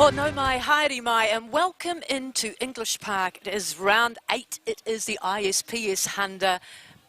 Oh, no mai, haere mai, and welcome into English Park. It is round 8. It is the ISPS Handa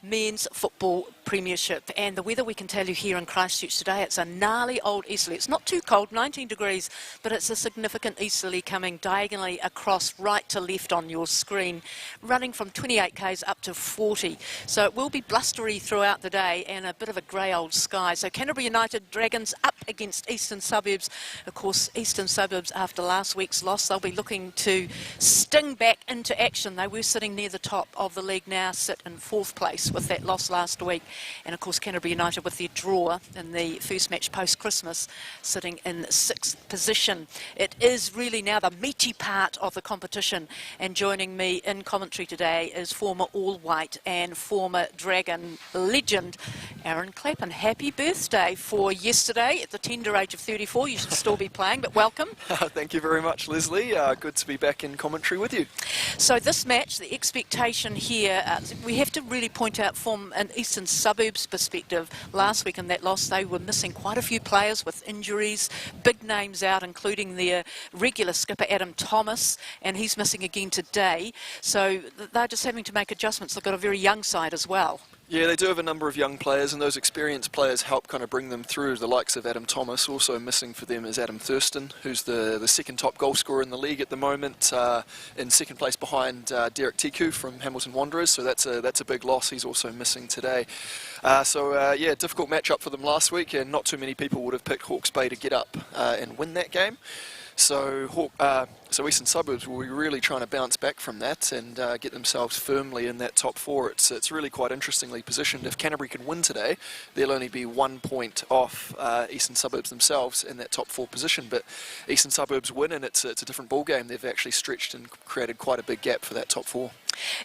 Men's Football Premiership, and the weather we can tell you here in Christchurch today, it's a gnarly old easterly. It's not too cold, 19 degrees, but it's a significant easterly coming diagonally across right to left on your screen, running from 28 k's up to 40. So it will be blustery throughout the day and a bit of a grey old sky. So Canterbury United Dragons up against Eastern Suburbs. Of course, Eastern Suburbs, after last week's loss, they'll be looking to sting back into action. They were sitting near the top of the league, now sit in 4th place with that loss last week. And of course Canterbury United, with their draw in the first match post-Christmas, sitting in 6th position. It is really now the meaty part of the competition, and joining me in commentary today is former All-White and former Dragon legend Aaron Clapham. Happy birthday for yesterday at the tender age of 34. You should still be playing, but welcome. Thank you very much, Leslie. Good to be back in commentary with you. So this match, the expectation here, we have to really point out from an Eastern Suburbs perspective, last week in that loss they were missing quite a few players with injuries, big names out, including their regular skipper Adam Thomas, and he's missing again today. So they're just having to make adjustments. They've got a very young side as well. Yeah, they do have a number of young players, and those experienced players help kind of bring them through. The likes of Adam Thomas. Also missing for them is Adam Thurston, who's the second top goal scorer in the league at the moment, in second place behind Derek Tiku from Hamilton Wanderers. So that's a big loss. He's also missing today. Yeah, difficult matchup for them last week, and not too many people would have picked Hawke's Bay to get up and win that game. So Eastern Suburbs will be really trying to bounce back from that and get themselves firmly in that top 4. It's really quite interestingly positioned. If Canterbury can win today, they'll only be 1 point off Eastern Suburbs themselves in that top 4 position. But Eastern Suburbs win, and it's a different ball game. They've actually stretched and created quite a big gap for that top 4.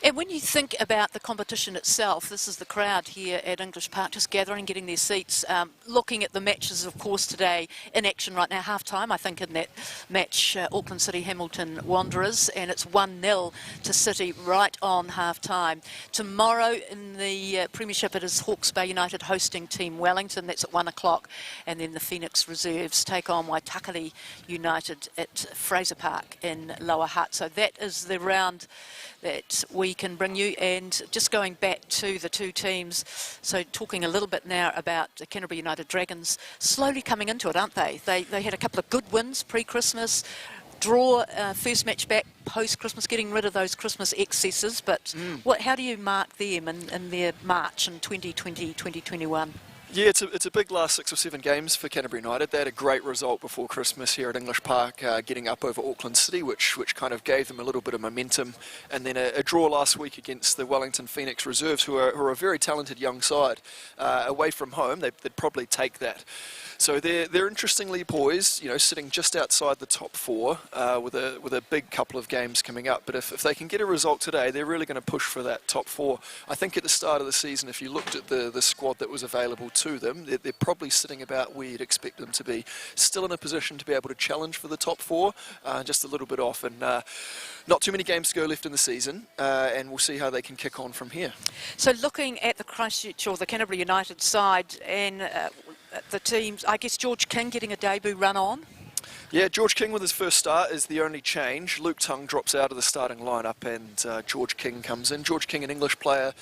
And when you think about the competition itself, this is the crowd here at English Park just gathering, getting their seats, looking at the matches, of course, today in action right now. Half-time, I think, in that match, Auckland City Hamilton Wanderers, and it's 1-0 to City right on half-time. Tomorrow in the Premiership, it is Hawke's Bay United hosting Team Wellington. That's at 1 o'clock, and then the Phoenix Reserves take on Waitakere United at Fraser Park in Lower Hutt. So that is the round that we can bring you. And just going back to the two teams, so talking a little bit now about the Canterbury United Dragons, slowly coming into it, aren't they? They had a couple of good wins pre-Christmas, draw first match back post-Christmas, getting rid of those Christmas excesses, but how do you mark them in their march in 2020-2021? Yeah, it's a big last 6 or 7 games for Canterbury United. They had a great result before Christmas here at English Park, getting up over Auckland City, which kind of gave them a little bit of momentum. And then a draw last week against the Wellington Phoenix Reserves, who are a very talented young side. Away from home, they'd probably take that. So they're interestingly poised, you know, sitting just outside the top 4 with a big couple of games coming up. But if they can get a result today, they're really going to push for that top 4. I think at the start of the season, if you looked at the squad that was available to them, they're probably sitting about where you'd expect them to be. Still in a position to be able to challenge for the top 4, just a little bit off. And not too many games to go left in the season, and we'll see how they can kick on from here. So looking at the Christchurch or the Canterbury United side and the teams, I guess George King getting a debut run on? Yeah, George King with his first start is the only change. Luke Tung drops out of the starting lineup and George King comes in. George King, an English player,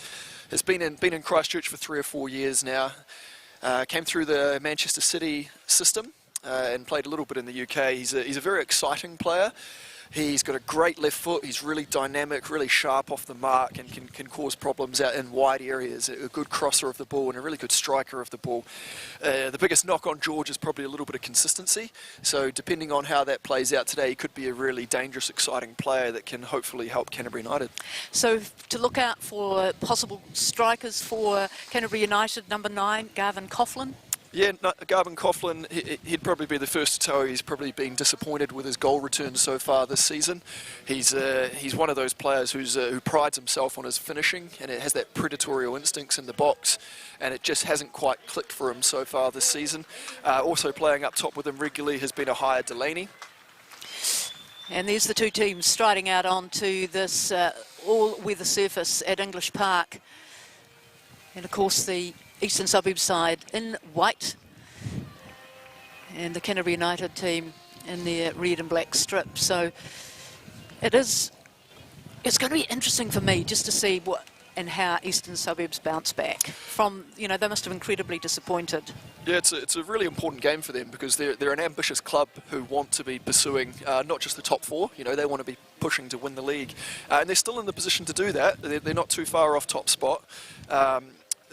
has been in Christchurch for 3 or 4 years now. Came through the Manchester City system and played a little bit in the UK. He's a very exciting player. He's got a great left foot. He's really dynamic, really sharp off the mark, and can cause problems out in wide areas. A good crosser of the ball and a really good striker of the ball. The biggest knock on George is probably a little bit of consistency. So depending on how that plays out today, he could be a really dangerous, exciting player that can hopefully help Canterbury United. So to look out for possible strikers for Canterbury United, number 9, Garvin Coughlin. Yeah, no, Garvin Coughlin, he'd probably be the first to tell you he's probably been disappointed with his goal returns so far this season. He's one of those players who prides himself on his finishing, and it has that predatorial instincts in the box, and it just hasn't quite clicked for him so far this season. Also playing up top with him regularly has been a higher Delaney. And there's the two teams striding out onto this all-weather surface at English Park. And of course the Eastern Suburbs side in white, and the Canterbury United team in their red and black strip. So it's going to be interesting for me just to see what and how Eastern Suburbs bounce back from, they must have incredibly disappointed. Yeah, it's a really important game for them because they're an ambitious club who want to be pursuing not just the top four, they want to be pushing to win the league. And they're still in the position to do that. They're not too far off top spot.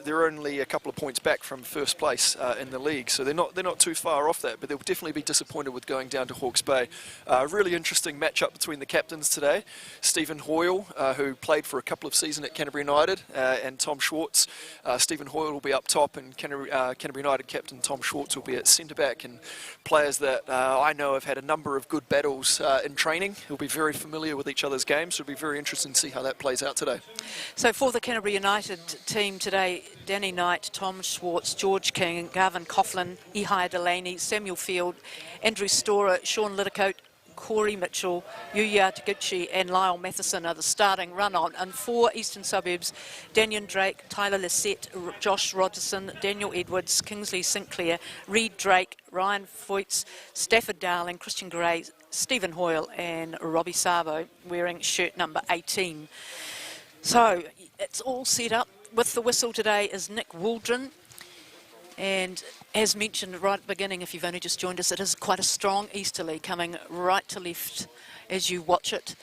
They're only a couple of points back from first place in the league, so they're not too far off that, but they'll definitely be disappointed with going down to Hawke's Bay. Really interesting matchup between the captains today. Stephen Hoyle, who played for a couple of seasons at Canterbury United, and Tom Schwartz. Stephen Hoyle will be up top, and Canterbury United captain Tom Schwartz will be at centre-back, and players that I know have had a number of good battles in training. Who'll be very familiar with each other's games, so it'll be very interesting to see how that plays out today. So for the Canterbury United team today, Danny Knight, Tom Schwartz, George King, Garvin Coughlin, Ihai Delaney, Samuel Field, Andrew Storer, Sean Littercoat, Corey Mitchell, Yuya Taguchi and Lyle Matheson are the starting run-on. And for Eastern Suburbs, Daniel Drake, Tyler Lissette, Josh Rogerson, Daniel Edwards, Kingsley Sinclair, Reed Drake, Ryan Foyts, Stafford Darling, Christian Gray, Stephen Hoyle and Robbie Sabo wearing shirt number 18. So it's all set up. With the whistle today is Nick Waldron, and as mentioned right at the beginning, if you've only just joined us, it is quite a strong easterly coming right to left as you watch it,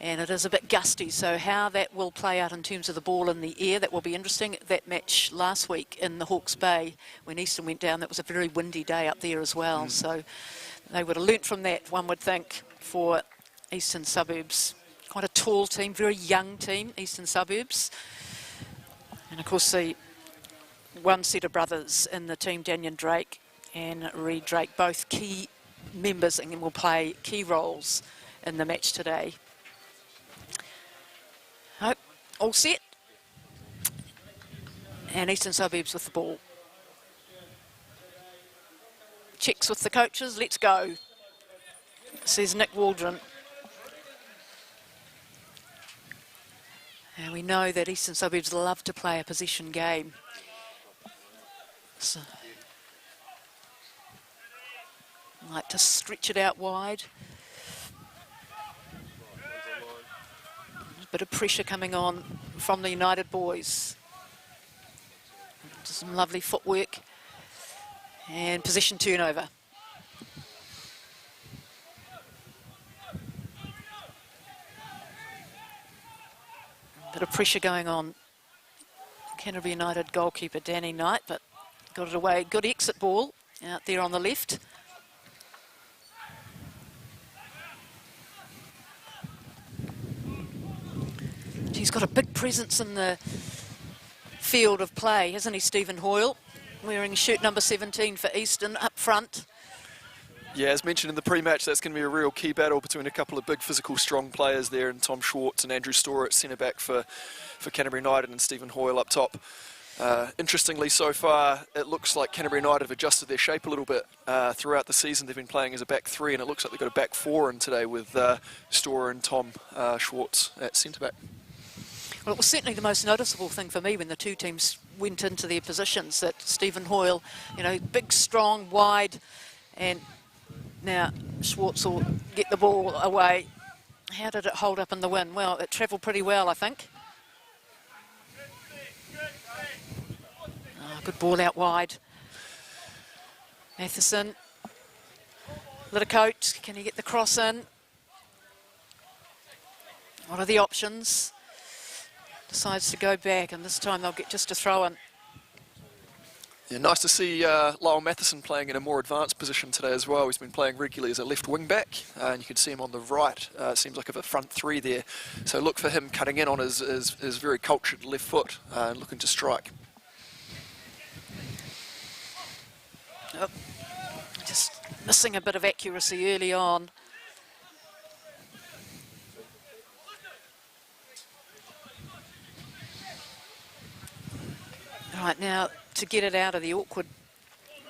and it is a bit gusty, so how that will play out in terms of the ball in the air, that will be interesting. That match last week in the Hawke's Bay when Eastern went down, that was a very windy day up there as well, so they would have learnt from that, one would think, for Eastern Suburbs. Quite a tall team, very young team, Eastern Suburbs. And of course the one set of brothers in the team, Daniel Drake and Reed Drake, both key members and will play key roles in the match today. All set. And Eastern Suburbs with the ball. Checks with the coaches, let's go, says Nick Waldron. And we know that Eastern Suburbs love to play a possession game. So, like to stretch it out wide. A bit of pressure coming on from the United boys. Just some lovely footwork and possession turnover. Bit of pressure going on. Canterbury United goalkeeper Danny Knight, but got it away. Good exit ball out there on the left. He's got a big presence in the field of play, hasn't he, Stephen Hoyle? Wearing shirt number 17 for Eastern up front. Yeah, as mentioned in the pre-match, that's going to be a real key battle between a couple of big physical strong players there, and Tom Schwartz and Andrew Storer at centre-back for Canterbury United, and Stephen Hoyle up top. Interestingly, so far, it looks like Canterbury United have adjusted their shape a little bit throughout the season. They've been playing as a back three, and it looks like they've got a back four in today with Storer and Tom Schwartz at centre-back. Well, it was certainly the most noticeable thing for me when the two teams went into their positions, that Stephen Hoyle, big, strong, wide, and now Schwartz will get the ball away. How did it hold up in the wind? Well, it travelled pretty well, I think. Good ball out wide. Matheson. Littercoat, can he get the cross in? What are the options? Decides to go back, and this time they'll get just a throw in. Yeah, nice to see Lyle Matheson playing in a more advanced position today as well. He's been playing regularly as a left wing back, and you can see him on the right. Seems like a front three there. So look for him cutting in on his very cultured left foot, looking to strike. Oh, just missing a bit of accuracy early on. Right, now to get it out of the awkward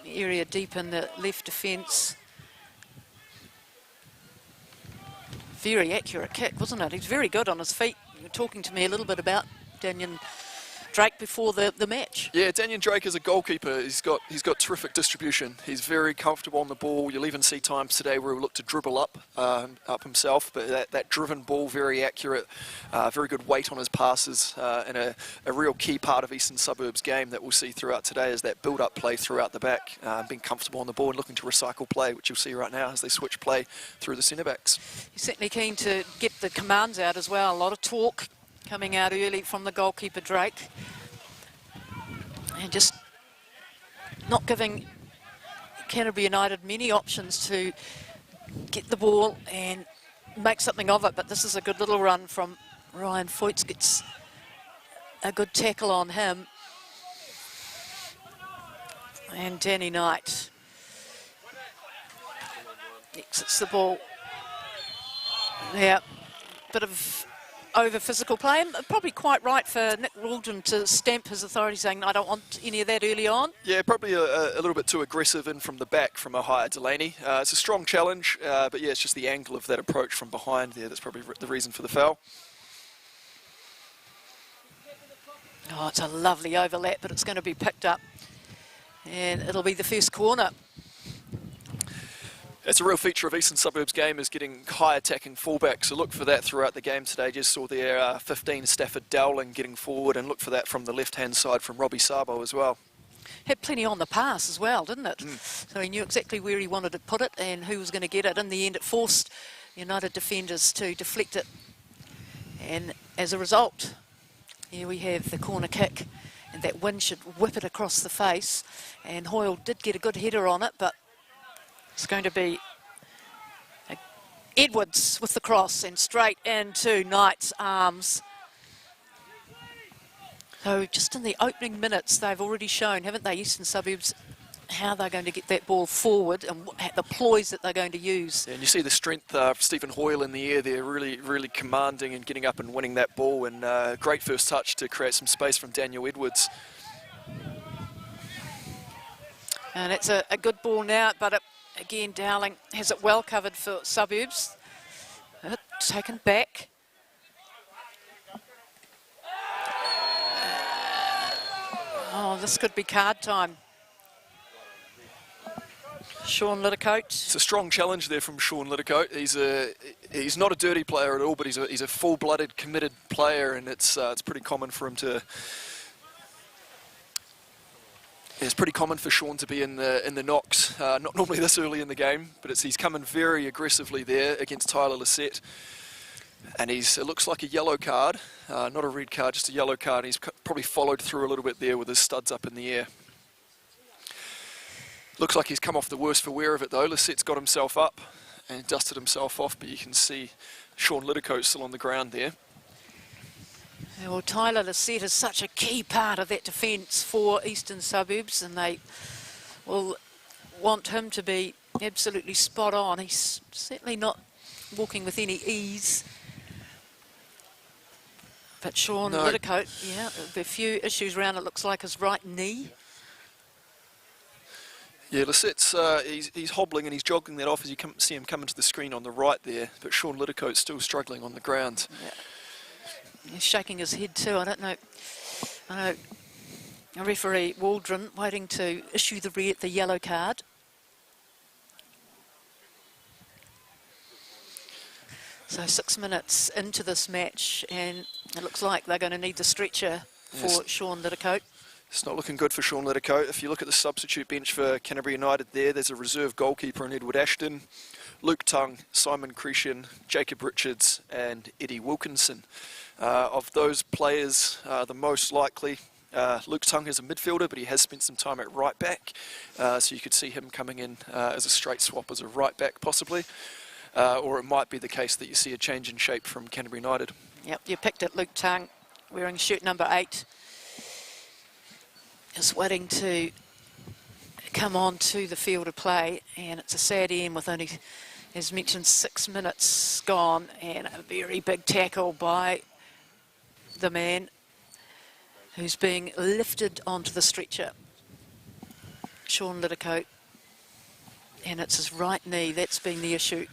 area deep in the left defence. Very accurate kick, wasn't it? He's very good on his feet. You were talking to me a little bit about Daniel Drake before the match. Yeah, Daniel Drake is a goalkeeper. He's got terrific distribution. He's very comfortable on the ball. You'll even see times today where he'll look to dribble up himself, but that driven ball, very accurate, very good weight on his passes, and a real key part of Eastern Suburbs game that we'll see throughout today is that build-up play throughout the back, being comfortable on the ball and looking to recycle play, which you'll see right now as they switch play through the centre-backs. He's certainly keen to get the commands out as well. A lot of talk coming out early from the goalkeeper, Drake. And just not giving Canterbury United many options to get the ball and make something of it. But this is a good little run from Ryan Foyts, gets a good tackle on him. And Danny Knight exits the ball. Yeah, bit of over physical play, and probably quite right for Nick Waldron to stamp his authority, saying, I don't want any of that early on. Yeah, probably a little bit too aggressive in from the back from a higher Delaney. It's a strong challenge, but yeah, it's just the angle of that approach from behind there that's probably the reason for the foul. Oh, it's a lovely overlap, but it's going to be picked up, and it'll be the first corner. It's a real feature of Eastern Suburbs game is getting high attacking fullbacks, so look for that throughout the game today. Just saw there 15 Stafford Dowling getting forward, and look for that from the left-hand side from Robbie Sabo as well. Had plenty on the pass as well, didn't it? So he knew exactly where he wanted to put it and who was going to get it. In the end, it forced United defenders to deflect it. And as a result, here we have the corner kick, and that wind should whip it across the face. And Hoyle did get a good header on it, but it's going to be Edwards with the cross and straight into Knight's arms. So just in the opening minutes, they've already shown, haven't they, Eastern Suburbs, how they're going to get that ball forward and the ploys that they're going to use. Yeah, and you see the strength of Stephen Hoyle in the air there, really commanding and getting up and winning that ball, and great first touch to create some space from Daniel Edwards. And it's a good ball now, but again, Dowling has it well covered for Suburbs. Taken back. Oh, this could be card time. Sean Littercoat. It's a strong challenge there from Sean Littercoat. He's not a dirty player at all, but he's a full-blooded, committed player, and it's pretty common for him to. It's pretty common for Sean to be in the knocks, not normally this early in the game, but he's coming very aggressively there against Tyler Lissette. And it looks like a yellow card, not a red card, just a yellow card. He's probably followed through a little bit there with his studs up in the air. Looks like he's come off the worst for wear of it though. Lissette's got himself up and dusted himself off, but you can see Sean Littercoat still on the ground there. Well, Tyler Lissette is such a key part of that defence for Eastern Suburbs, and they will want him to be absolutely spot on. He's certainly not walking with any ease. But Sean Littercoat, yeah, there'll be a few issues around, it looks like his right knee. Yeah, Lissette's he's hobbling and he's jogging that off as you see him coming to the screen on the right there, but Sean Littercoat's still struggling on the ground. Yeah. He's shaking his head too. I don't know. Referee Waldron waiting to issue the yellow card. So 6 minutes into this match, and it looks like they're going to need the stretcher for Sean Littercoat. It's not looking good for Sean Littercoat. If you look at the substitute bench for Canterbury United there's a reserve goalkeeper in Edward Ashton, Luke Tongue, Simon Crescian, Jacob Richards and Eddie Wilkinson. Of those players, the most likely, Luke Tongue is a midfielder, but he has spent some time at right back, so you could see him coming in as a straight swap as a right back possibly, or it might be the case that you see a change in shape from Canterbury United. Yep, you picked it, Luke Tongue, wearing shirt number 8. Is waiting to come on to the field of play, and it's a sad end with only, as mentioned, 6 minutes gone, and a very big tackle by the man who's being lifted onto the stretcher, Sean Littercoat, and it's his right knee that's been the issue.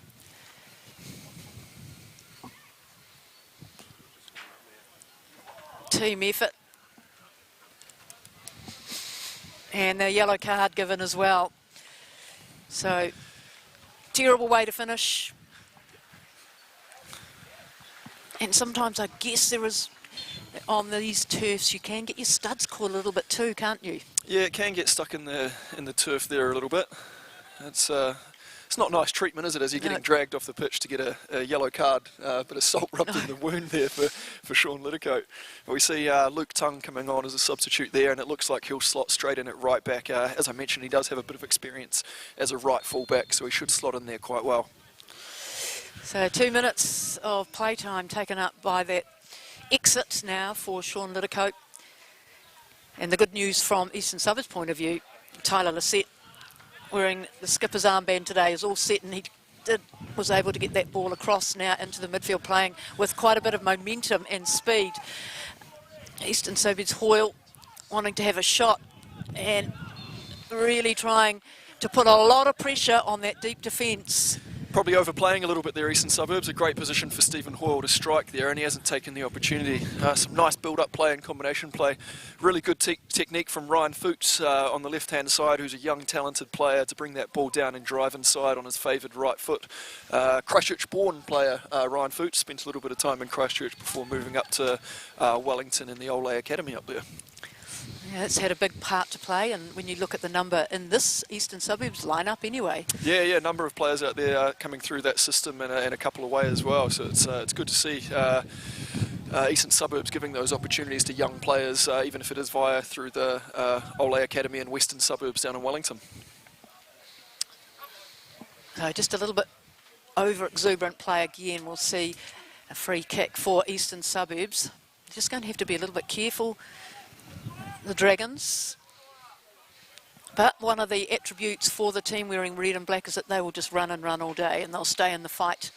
Team effort. And the yellow card given as well. So, terrible way to finish. And sometimes I guess there is, on these turfs, you can get your studs caught a little bit too, can't you? Yeah, it can get stuck in the turf there a little bit. It's not nice treatment, is it, as you're getting dragged off the pitch to get a yellow card, but a salt rubbed in the wound there for Sean Littlecote. We see Luke Tongue coming on as a substitute there, and it looks like he'll slot straight in at right back. As I mentioned, he does have a bit of experience as a right full-back, so he should slot in there quite well. So 2 minutes of playtime taken up by that exit now for Sean Littlecote. And the good news from Eastern Suburbs' point of view, Tyler Lisette, wearing the skipper's armband today, is all set, and he was able to get that ball across now into the midfield, playing with quite a bit of momentum and speed. Eastern Suburbs Hoyle wanting to have a shot and really trying to put a lot of pressure on that deep defence. Probably overplaying a little bit there, Eastern Suburbs. A great position for Stephen Hoyle to strike there, and he hasn't taken the opportunity. Some nice build-up play and combination play. Really good technique from Ryan Fuchs on the left-hand side, who's a young, talented player, to bring that ball down and drive inside on his favoured right foot. Christchurch-born player Ryan Fuchs spent a little bit of time in Christchurch before moving up to Wellington in the Ole Academy up there. Yeah, it's had a big part to play, and when you look at the number in this Eastern Suburbs lineup anyway. Yeah, a number of players out there coming through that system in a couple of ways as well, so it's good to see Eastern Suburbs giving those opportunities to young players, even if it is through the Ole Academy and Western Suburbs down in Wellington. So just a little bit over-exuberant play again. We'll see a free kick for Eastern Suburbs. Just going to have to be a little bit careful, the Dragons. But one of the attributes for the team wearing red and black is that they will just run and run all day, and they'll stay in the fight.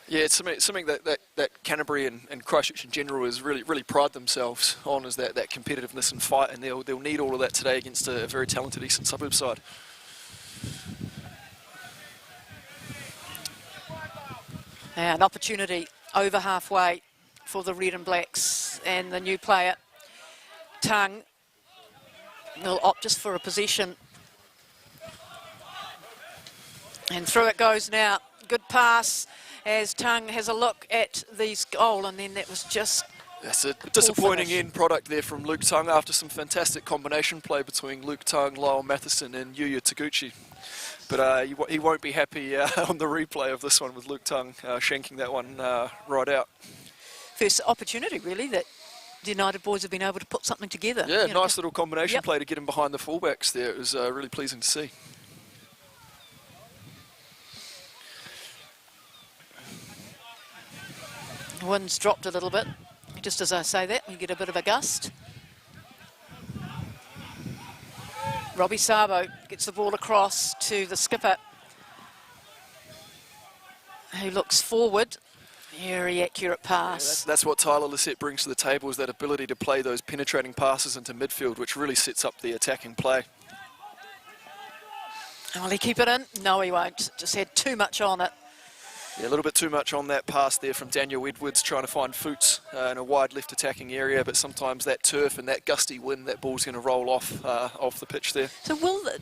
Yeah, it's something that Canterbury and Christchurch in general is really pride themselves on, is that competitiveness and fight, and they'll need all of that today against a very talented Eastern Suburbs side. Yeah, an opportunity over halfway for the red and blacks, and the new player Tongue will opt just for a possession. And through it goes now. Good pass as Tongue has a look at the goal, and then that was just... That's a disappointing end product there from Luke Tongue after some fantastic combination play between Luke Tongue, Lyle Matheson and Yuya Taguchi. But he won't be happy on the replay of this one with Luke Tongue shanking that one right out. First opportunity, really, that the United boys have been able to put something together. Yeah, nice little combination play to get him behind the fullbacks there. It was really pleasing to see. The wind's dropped a little bit. Just as I say that, we get a bit of a gust. Robbie Sabo gets the ball across to the skipper, who looks forward. Very accurate pass. Yeah, that's what Tyler Lisette brings to the table, is that ability to play those penetrating passes into midfield, which really sets up the attacking play. Will he keep it in? No, he won't. Just had too much on it. Yeah, a little bit too much on that pass there from Daniel Edwards, trying to find Fuchs in a wide left attacking area, but sometimes that turf and that gusty wind, that ball's going to roll off the pitch there. So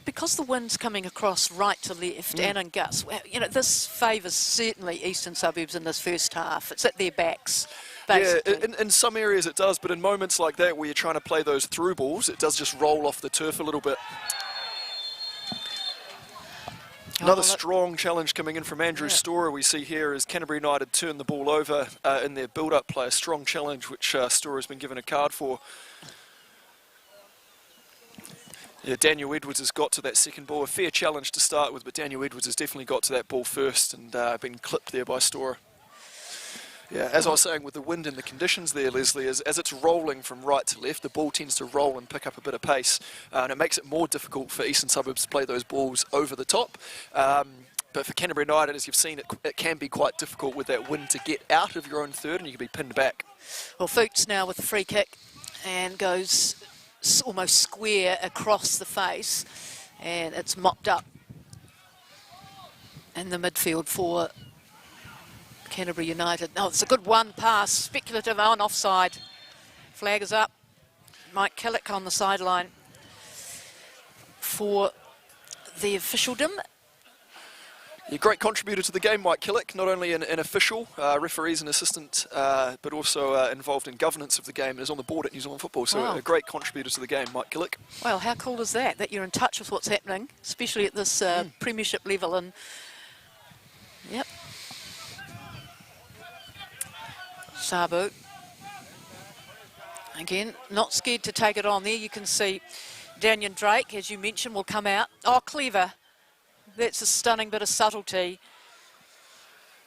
because the wind's coming across right to left and in gusts, well, this favours certainly Eastern Suburbs in this first half. It's at their backs, basically. Yeah, in some areas it does, but in moments like that where you're trying to play those through balls, it does just roll off the turf a little bit. Another strong challenge coming in from Andrew Storer we see here as Canterbury United turn the ball over in their build-up play. A strong challenge which Storer's been given a card for. Yeah, Daniel Edwards has got to that second ball. A fair challenge to start with, but Daniel Edwards has definitely got to that ball first and been clipped there by Storer. Yeah, as I was saying, with the wind and the conditions there, Leslie, as it's rolling from right to left, the ball tends to roll and pick up a bit of pace, and it makes it more difficult for Eastern Suburbs to play those balls over the top. But for Canterbury United, as you've seen, it can be quite difficult with that wind to get out of your own third, and you can be pinned back. Well, Fuchs now with the free kick and goes almost square across the face, and it's mopped up in the midfield for Canterbury United. No, it's a good one pass, speculative on offside. Flag is up. Mike Killick on the sideline. for the officialdom. A great contributor to the game, Mike Killick, not only an official, referees and assistant, but also involved in governance of the game and is on the board at New Zealand Football. So Wow. a great contributor to the game, Mike Killick. Well, how cool is that, that you're in touch with what's happening, especially at this Premiership level. And yep. Sabu. Again, not scared to take it on there. You can see Daniel Drake, as you mentioned, will come out. Oh, clever. That's a stunning bit of subtlety.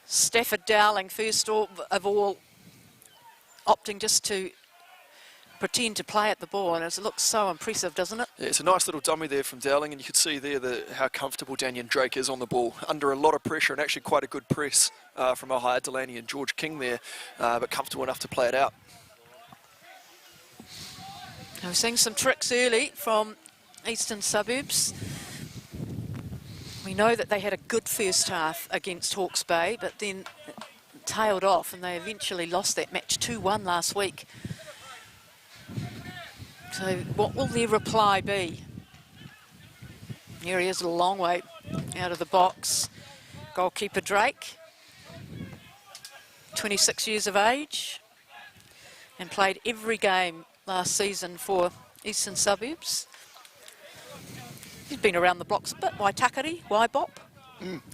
Stafford Dowling, first of all, opting just to pretend to play at the ball, and it looks so impressive, doesn't it? Yeah, it's a nice little dummy there from Dowling, and you could see there how comfortable Daniel Drake is on the ball, under a lot of pressure, and actually quite a good press from Ohio Delaney and George King there, but comfortable enough to play it out. We're seeing some tricks early from Eastern Suburbs. We know that they had a good first half against Hawke's Bay, but then it tailed off, and they eventually lost that match 2-1 last week. So what will their reply be? Here he is, a long way out of the box. Goalkeeper Drake, 26 years of age, and played every game last season for Eastern Suburbs. He's been around the blocks a bit. Waitakere, Waibop.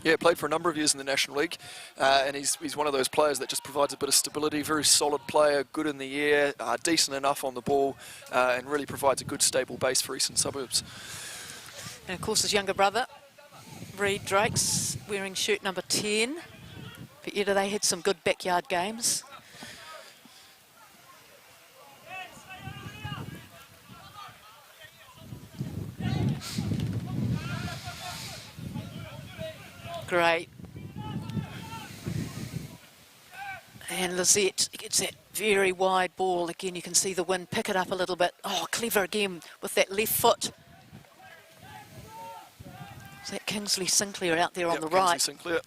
Yeah, played for a number of years in the National League, and he's one of those players that just provides a bit of stability, very solid player, good in the air, decent enough on the ball, and really provides a good stable base for Eastern Suburbs. And of course his younger brother, Reed Drake's wearing shirt number 10. But yeah, they had some good backyard games. Great. And Lizette gets that very wide ball. Again, you can see the wind pick it up a little bit. Oh, clever again with that left foot. Is that Kingsley Sinclair out there on the right? Kingsley Sinclair.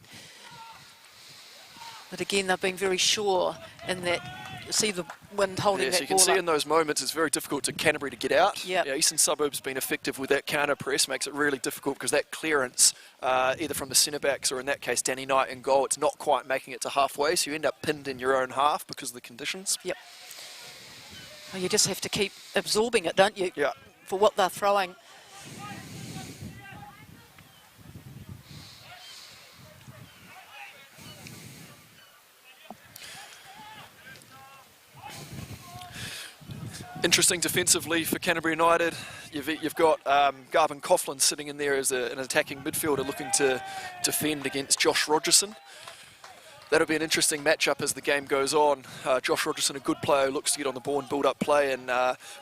But again, they've been very sure in that. You see the wind holding that so you can ball see up. in those moments it's very difficult to Canterbury to get out. Yep. Yeah, Eastern Suburbs been effective with that counter press, makes it really difficult because that clearance, either from the centre backs or in that case Danny Knight in goal, it's not quite making it to halfway, so you end up pinned in your own half because of the conditions. Yep. Well, you just have to keep absorbing it, don't you? Yeah. For what they're throwing. Interesting defensively for Canterbury United. You've got Garvin Coughlin sitting in there as an attacking midfielder looking to defend against Josh Rogerson. That'll be an interesting matchup as the game goes on. Josh Rogerson, a good player, who looks to get on the ball and build up play, and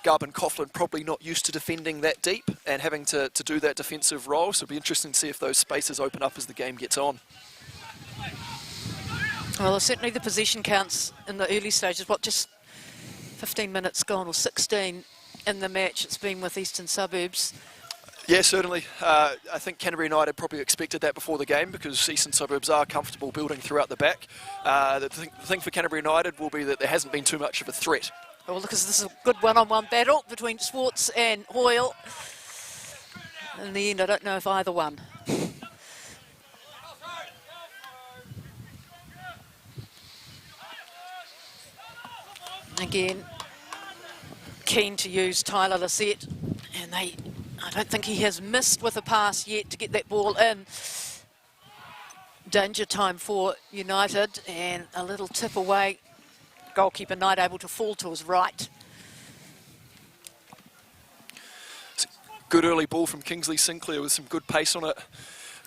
Garvin Coughlin probably not used to defending that deep and having to do that defensive role, so it'll be interesting to see if those spaces open up as the game gets on. Well, certainly the possession counts in the early stages, just 15 minutes gone, or 16 in the match it's been with Eastern Suburbs. Yeah, certainly. I think Canterbury United probably expected that before the game because Eastern Suburbs are comfortable building throughout the back. The thing for Canterbury United will be that there hasn't been too much of a threat. Well, because this is a good one-on-one battle between Swartz and Hoyle. In the end, I don't know if either won. Again, keen to use Tyler Lissette, and I don't think he has missed with a pass yet to get that ball in. Danger time for United, and a little tip away. Goalkeeper Knight able to fall to his right. It's a good early ball from Kingsley Sinclair with some good pace on it.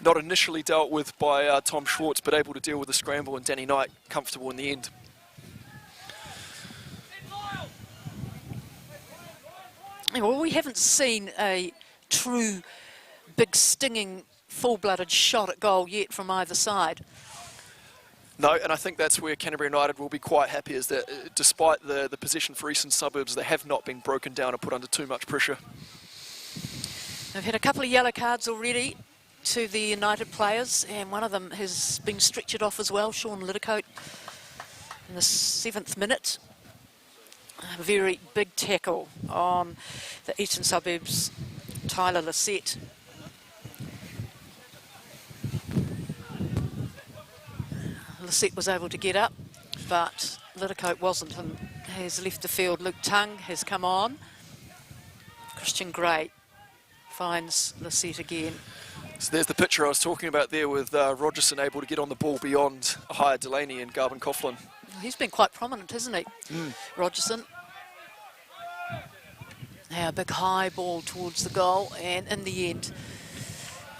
Not initially dealt with by Tom Schwartz, but able to deal with the scramble, and Danny Knight comfortable in the end. Well, we haven't seen a true big stinging full-blooded shot at goal yet from either side. No, and I think that's where Canterbury United will be quite happy, is that despite the position for Eastern Suburbs, they have not been broken down or put under too much pressure. They've had a couple of yellow cards already to the United players, and one of them has been stretchered off as well, Sean Littercoat, in the 7th minute. A very big tackle on the Eastern Suburbs Tyler Lisette. Lisette was able to get up, but Littlecote wasn't, and has left the field. Luke Tung has come on. Christian Gray finds Lisette again. So there's the picture I was talking about there with Rogerson able to get on the ball beyond Ahia Delaney and Garvin Coughlin. He's been quite prominent, hasn't he? Rogerson. Now a big high ball towards the goal, and in the end,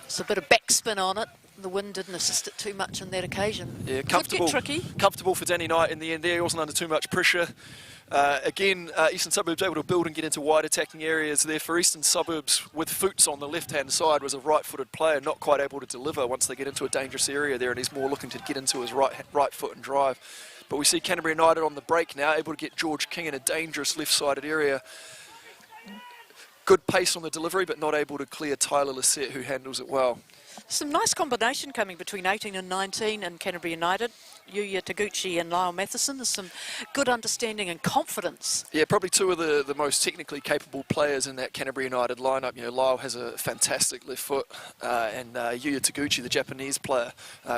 it's a bit of backspin on it. The wind didn't assist it too much on that occasion. Yeah, comfortable. Could get tricky. Comfortable for Danny Knight in the end there. He wasn't under too much pressure. Again, Eastern Suburbs able to build and get into wide attacking areas there. For Eastern Suburbs, with Foots on the left-hand side, was a right-footed player, not quite able to deliver once they get into a dangerous area there, and he's more looking to get into his right foot and drive. But we see Canterbury United on the break now, able to get George King in a dangerous left-sided area. Good pace on the delivery, but not able to clear Tyler Lisette, who handles it well. Some nice combination coming between 18 and 19 and Canterbury United. Yuya Taguchi and Lyle Matheson. There's some good understanding and confidence. Yeah, probably two of the most technically capable players in that Canterbury United lineup. You know, Lyle has a fantastic left foot, and Yuya Taguchi, the Japanese player,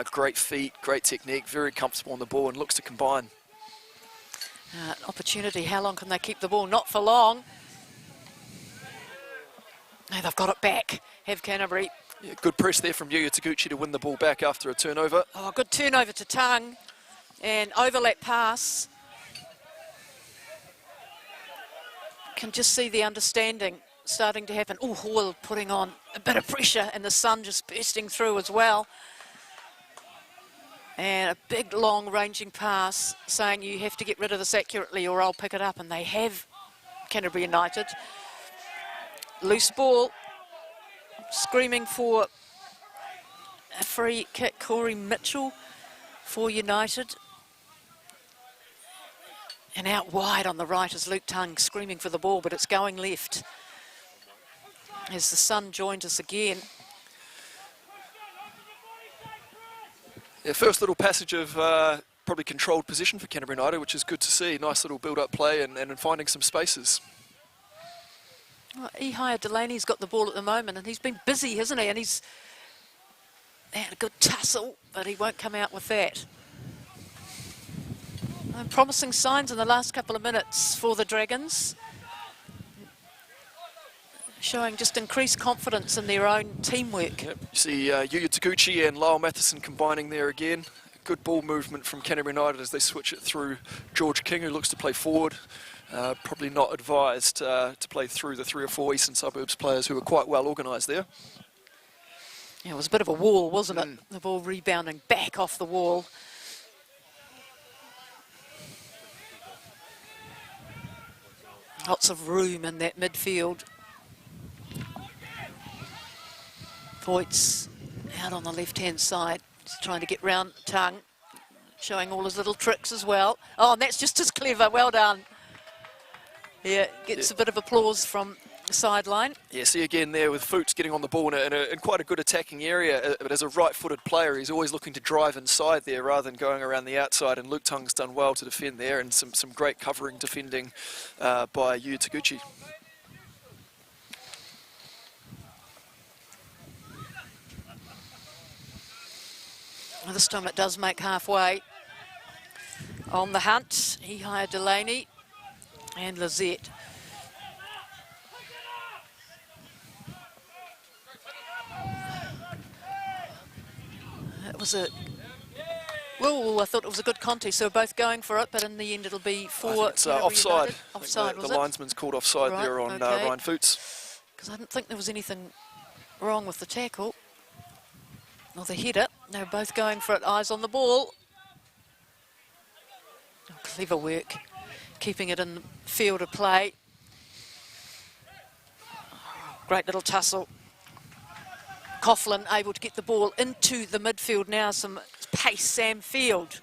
great feet, great technique, very comfortable on the ball, and looks to combine. Opportunity. How long can they keep the ball? Not for long. No, they've got it back. Have Canterbury. Yeah, good press there from Yuya Taguchi to win the ball back after a turnover. Oh, good turnover to Tung, and overlap pass. Can just see the understanding starting to happen. Oh, Hall putting on a bit of pressure, and the sun just bursting through as well. And a big, long ranging pass saying you have to get rid of this accurately or I'll pick it up, and they have, Canterbury United. Loose ball. Screaming for a free kick, Corey Mitchell for United. And out wide on the right is Luke Tung screaming for the ball, but it's going left. As the sun joined us again. Yeah, first little passage of probably controlled position for Canterbury United, which is good to see. Nice little build-up play and finding some spaces. Well, Ahia Delaney's got the ball at the moment, and he's been busy, hasn't he? And he's had a good tussle, but he won't come out with that. Promising signs in the last couple of minutes for the Dragons. Showing just increased confidence in their own teamwork. Yep. You see Yuya Taguchi and Lyle Matheson combining there again. Good ball movement from Canterbury United as they switch it through George King, who looks to play forward. Probably not advised to play through the 3 or 4 Eastern Suburbs players who are quite well organised there. Yeah, it was a bit of a wall, wasn't it? The ball rebounding back off the wall. Lots of room in that midfield. Voigt's out on the left-hand side, just trying to get round Tung, showing all his little tricks as well. Oh, and that's just as clever. Well done. Yeah, gets a bit of applause from the sideline. Yeah, see again there with Foots getting on the ball in quite a good attacking area, but as a right-footed player, he's always looking to drive inside there rather than going around the outside, and Luke Tung's done well to defend there, and some great covering defending by Yuya Taguchi. Well, this time it does make halfway. On the hunt, Ahia Delaney and Lisette. It was a... Well, I thought it was a good contest, so we're both going for it, but in the end it'll be for... It's offside. Offside, was it? The linesman's called offside right, there on Ryan Foots. Because I didn't think there was anything wrong with the tackle. Or the header. They're both going for it. Eyes on the ball. Oh, clever work. Keeping it in the field of play. Great little tussle. Coughlin able to get the ball into the midfield now. Some pace, Sam Field.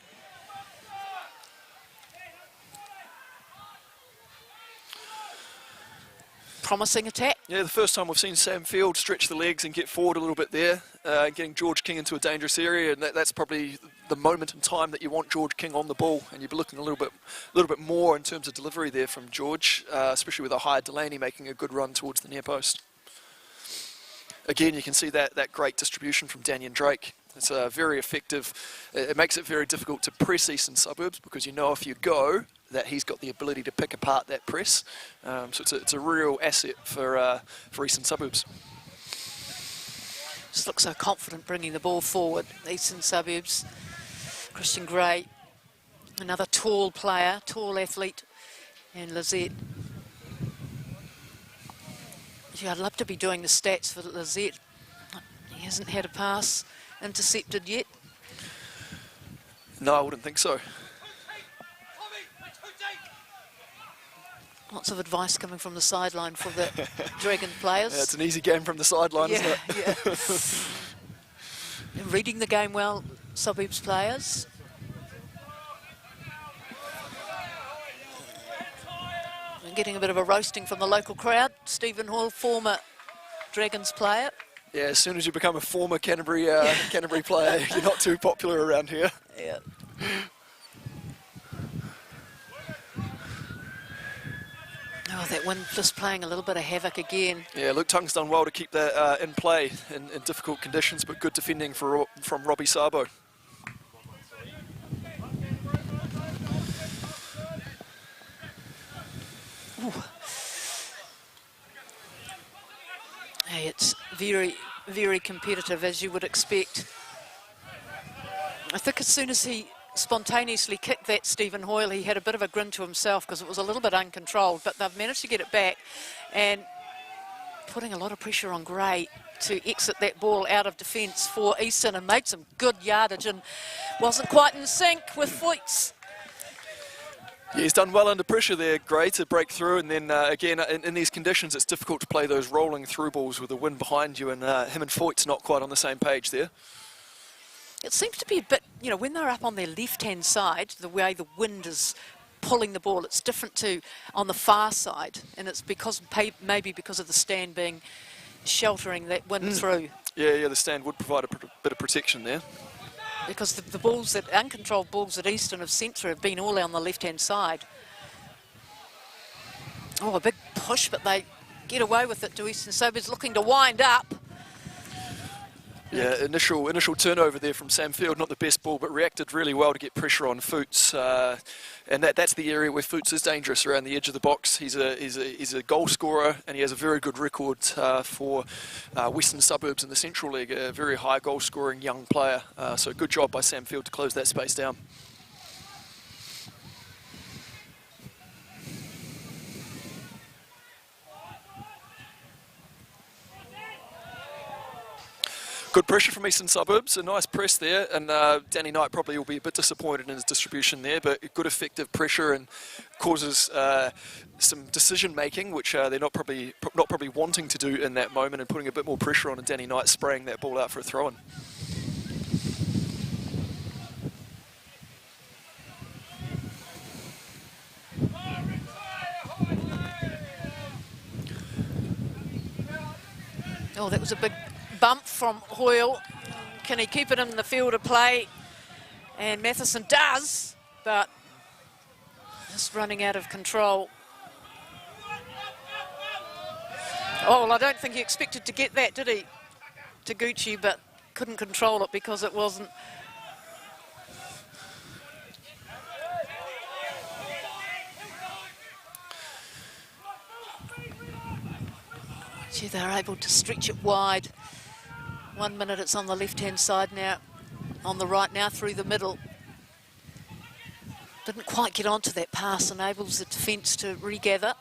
Promising attack. Yeah, the first time we've seen Sam Field stretch the legs and get forward a little bit there, getting George King into a dangerous area, and that's probably the moment in time that you want George King on the ball, and you'd be looking a little bit more in terms of delivery there from George, especially with Ahia Delaney making a good run towards the near post. Again, you can see that great distribution from Daniel Drake. It's very effective. It makes it very difficult to press Eastern Suburbs because you know if you go that he's got the ability to pick apart that press. So it's a real asset for Eastern Suburbs. Just looks so confident bringing the ball forward. Eastern Suburbs. Christian Gray, another tall player, tall athlete, and Lizette. Yeah, I'd love to be doing the stats for Lizette. He hasn't had a pass intercepted yet. No, I wouldn't think so. Lots of advice coming from the sideline for the Dragon players. Yeah, it's an easy game from the sideline, isn't it? Yeah. Reading the game well, Suburbs players. And getting a bit of a roasting from the local crowd. Stephen Hall, former Dragons player. Yeah, as soon as you become a former Canterbury Canterbury player, you're not too popular around here. Yeah. Oh, that wind just playing a little bit of havoc again. Yeah, Luke Tung's done well to keep that in play in difficult conditions, but good defending from Robbie Sabo. Ooh. Hey, it's very, very competitive, as you would expect. I think as soon as he spontaneously kicked that, Stephen Hoyle, he had a bit of a grin to himself because it was a little bit uncontrolled, but they've managed to get it back and putting a lot of pressure on Gray to exit that ball out of defence for Easton, and made some good yardage and wasn't quite in sync with Foyts. Yeah, he's done well under pressure there, Gray, to break through, and then again, in these conditions, it's difficult to play those rolling through balls with the wind behind you, and him and Foyt's not quite on the same page there. It seems to be a bit, you know, when they're up on their left-hand side, the way the wind is pulling the ball, it's different to on the far side, and it's because maybe because of the stand being sheltering that wind through. Yeah, the stand would provide a bit of protection there. Because the balls, that uncontrolled balls that Eastern have sent through have been all on the left-hand side. Oh, a big push, but they get away with it to Eastern Suburbs, looking to wind up. Yeah, initial turnover there from Sam Field, not the best ball, but reacted really well to get pressure on Foots, and that's the area where Foots is dangerous, around the edge of the box. He's a goal scorer, and he has a very good record for Western Suburbs in the Central League, a very high goal scoring young player. So good job by Sam Field to close that space down. Good pressure from Eastern Suburbs, a nice press there, and Danny Knight probably will be a bit disappointed in his distribution there, but good effective pressure and causes some decision making, which they're not probably wanting to do in that moment, and putting a bit more pressure on, and Danny Knight spraying that ball out for a throw-in. Oh, that was a big bump from Hoyle. Can he keep it in the field of play? And Matheson does, but just running out of control. Oh, well, I don't think he expected to get that, did he? Taguchi, but couldn't control it because it wasn't. Gee, they're able to stretch it wide. 1 minute it's on the left-hand side now, on the right now through the middle. Didn't quite get onto that pass, enables the defence to regather.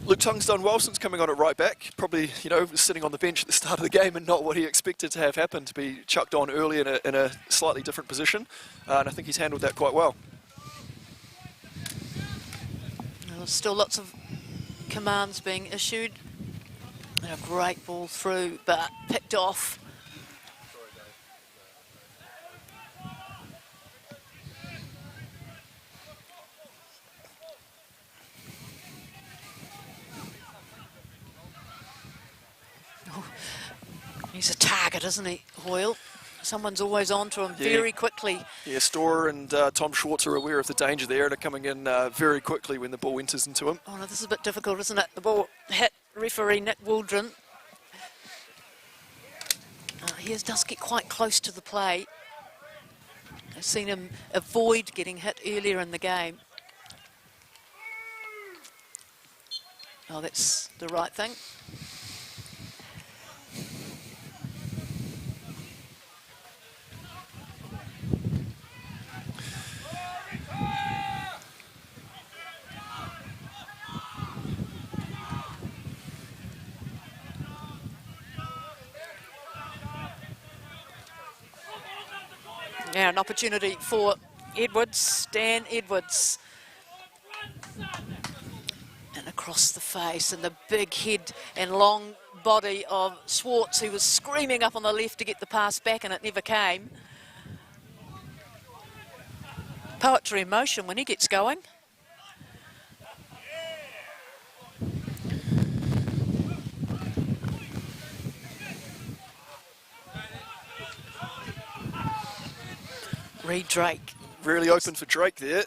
Luke Tung's done well since coming on at right back. Probably, you know, was sitting on the bench at the start of the game and not what he expected to have happen, to be chucked on early in a slightly different position. And I think he's handled that quite well. There's still lots of commands being issued. And a great ball through, but picked off. Oh, he's a target, isn't he, Hoyle? someone's always on to him very quickly. Yeah, Storer and Tom Schwartz are aware of the danger there and are coming in very quickly when the ball enters into him. Oh, no, this is a bit difficult, isn't it? The ball hit referee Nick Waldron. He does get quite close to the play. I've seen him avoid getting hit earlier in the game. Oh, that's the right thing. Yeah, an opportunity for Edwards, Dan Edwards. And across the face, and the big head and long body of Schwartz, who was screaming up on the left to get the pass back, and it never came. Poetry in motion when he gets going. Reed Drake. Really open for Drake there.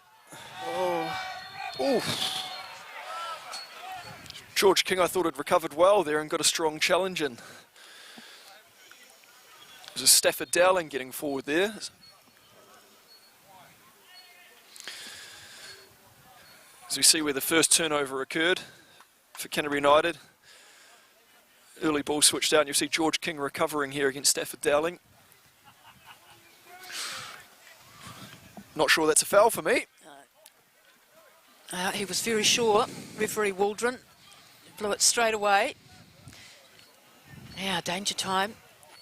Oh. Ooh. George King, I thought, had recovered well there and got a strong challenge in. There's a Stafford Dowling getting forward there. As we see where the first turnover occurred for Canterbury United. Early ball switched out, and you see George King recovering here against Stafford Dowling. Not sure that's a foul for me. He was very sure, referee Waldron. Blew it straight away. Yeah, danger time.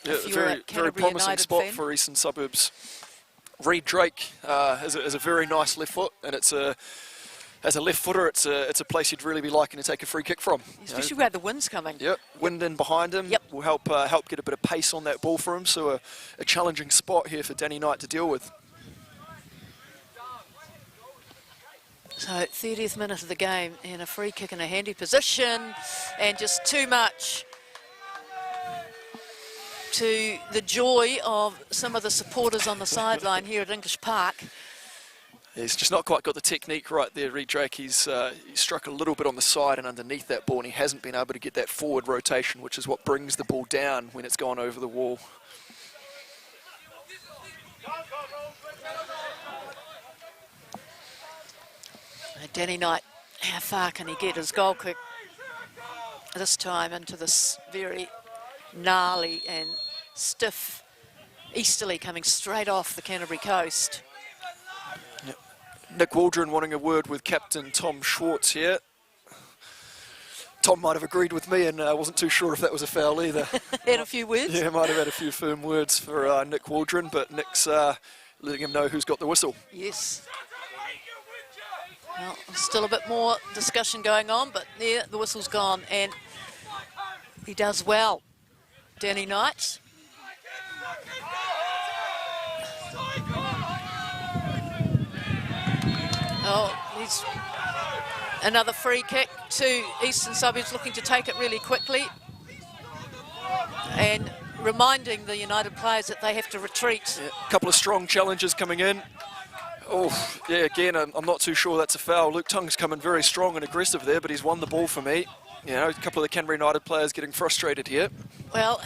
Yeah, very promising United spot fan. for Eastern Suburbs. Reed Drake has a very nice left foot, and as a left footer, it's a place you'd really be liking to take a free kick from. Especially where the wind's coming. Yep, wind in behind him will help get a bit of pace on that ball for him. So a challenging spot here for Danny Knight to deal with. So 30th minute of the game, and a free kick in a handy position, and just too much to the joy of some of the supporters on the sideline here at English Park. He's just not quite got the technique right there, Reed Drake. He struck a little bit on the side and underneath that ball, and he hasn't been able to get that forward rotation, which is what brings the ball down when it's gone over the wall. Danny Knight, how far can he get his goal kick this time into this very gnarly and stiff easterly coming straight off the Canterbury coast. Yep. Nick Waldron wanting a word with Captain Tom Schwartz here. Tom might have agreed with me, and I wasn't too sure if that was a foul either. Had a few words? Yeah, might have had a few firm words for Nick Waldron, but Nick's letting him know who's got the whistle. Yes. Well, still a bit more discussion going on, but there, the whistle's gone, and he does well. Danny Knight. Oh, he's another free kick to Eastern Suburbs, looking to take it really quickly and reminding the United players that they have to retreat. Yeah, a couple of strong challenges coming in. Oh, yeah, again, I'm not too sure that's a foul. Luke Tung's coming very strong and aggressive there, but he's won the ball for me. You know, a couple of the Canterbury United players getting frustrated here. Well,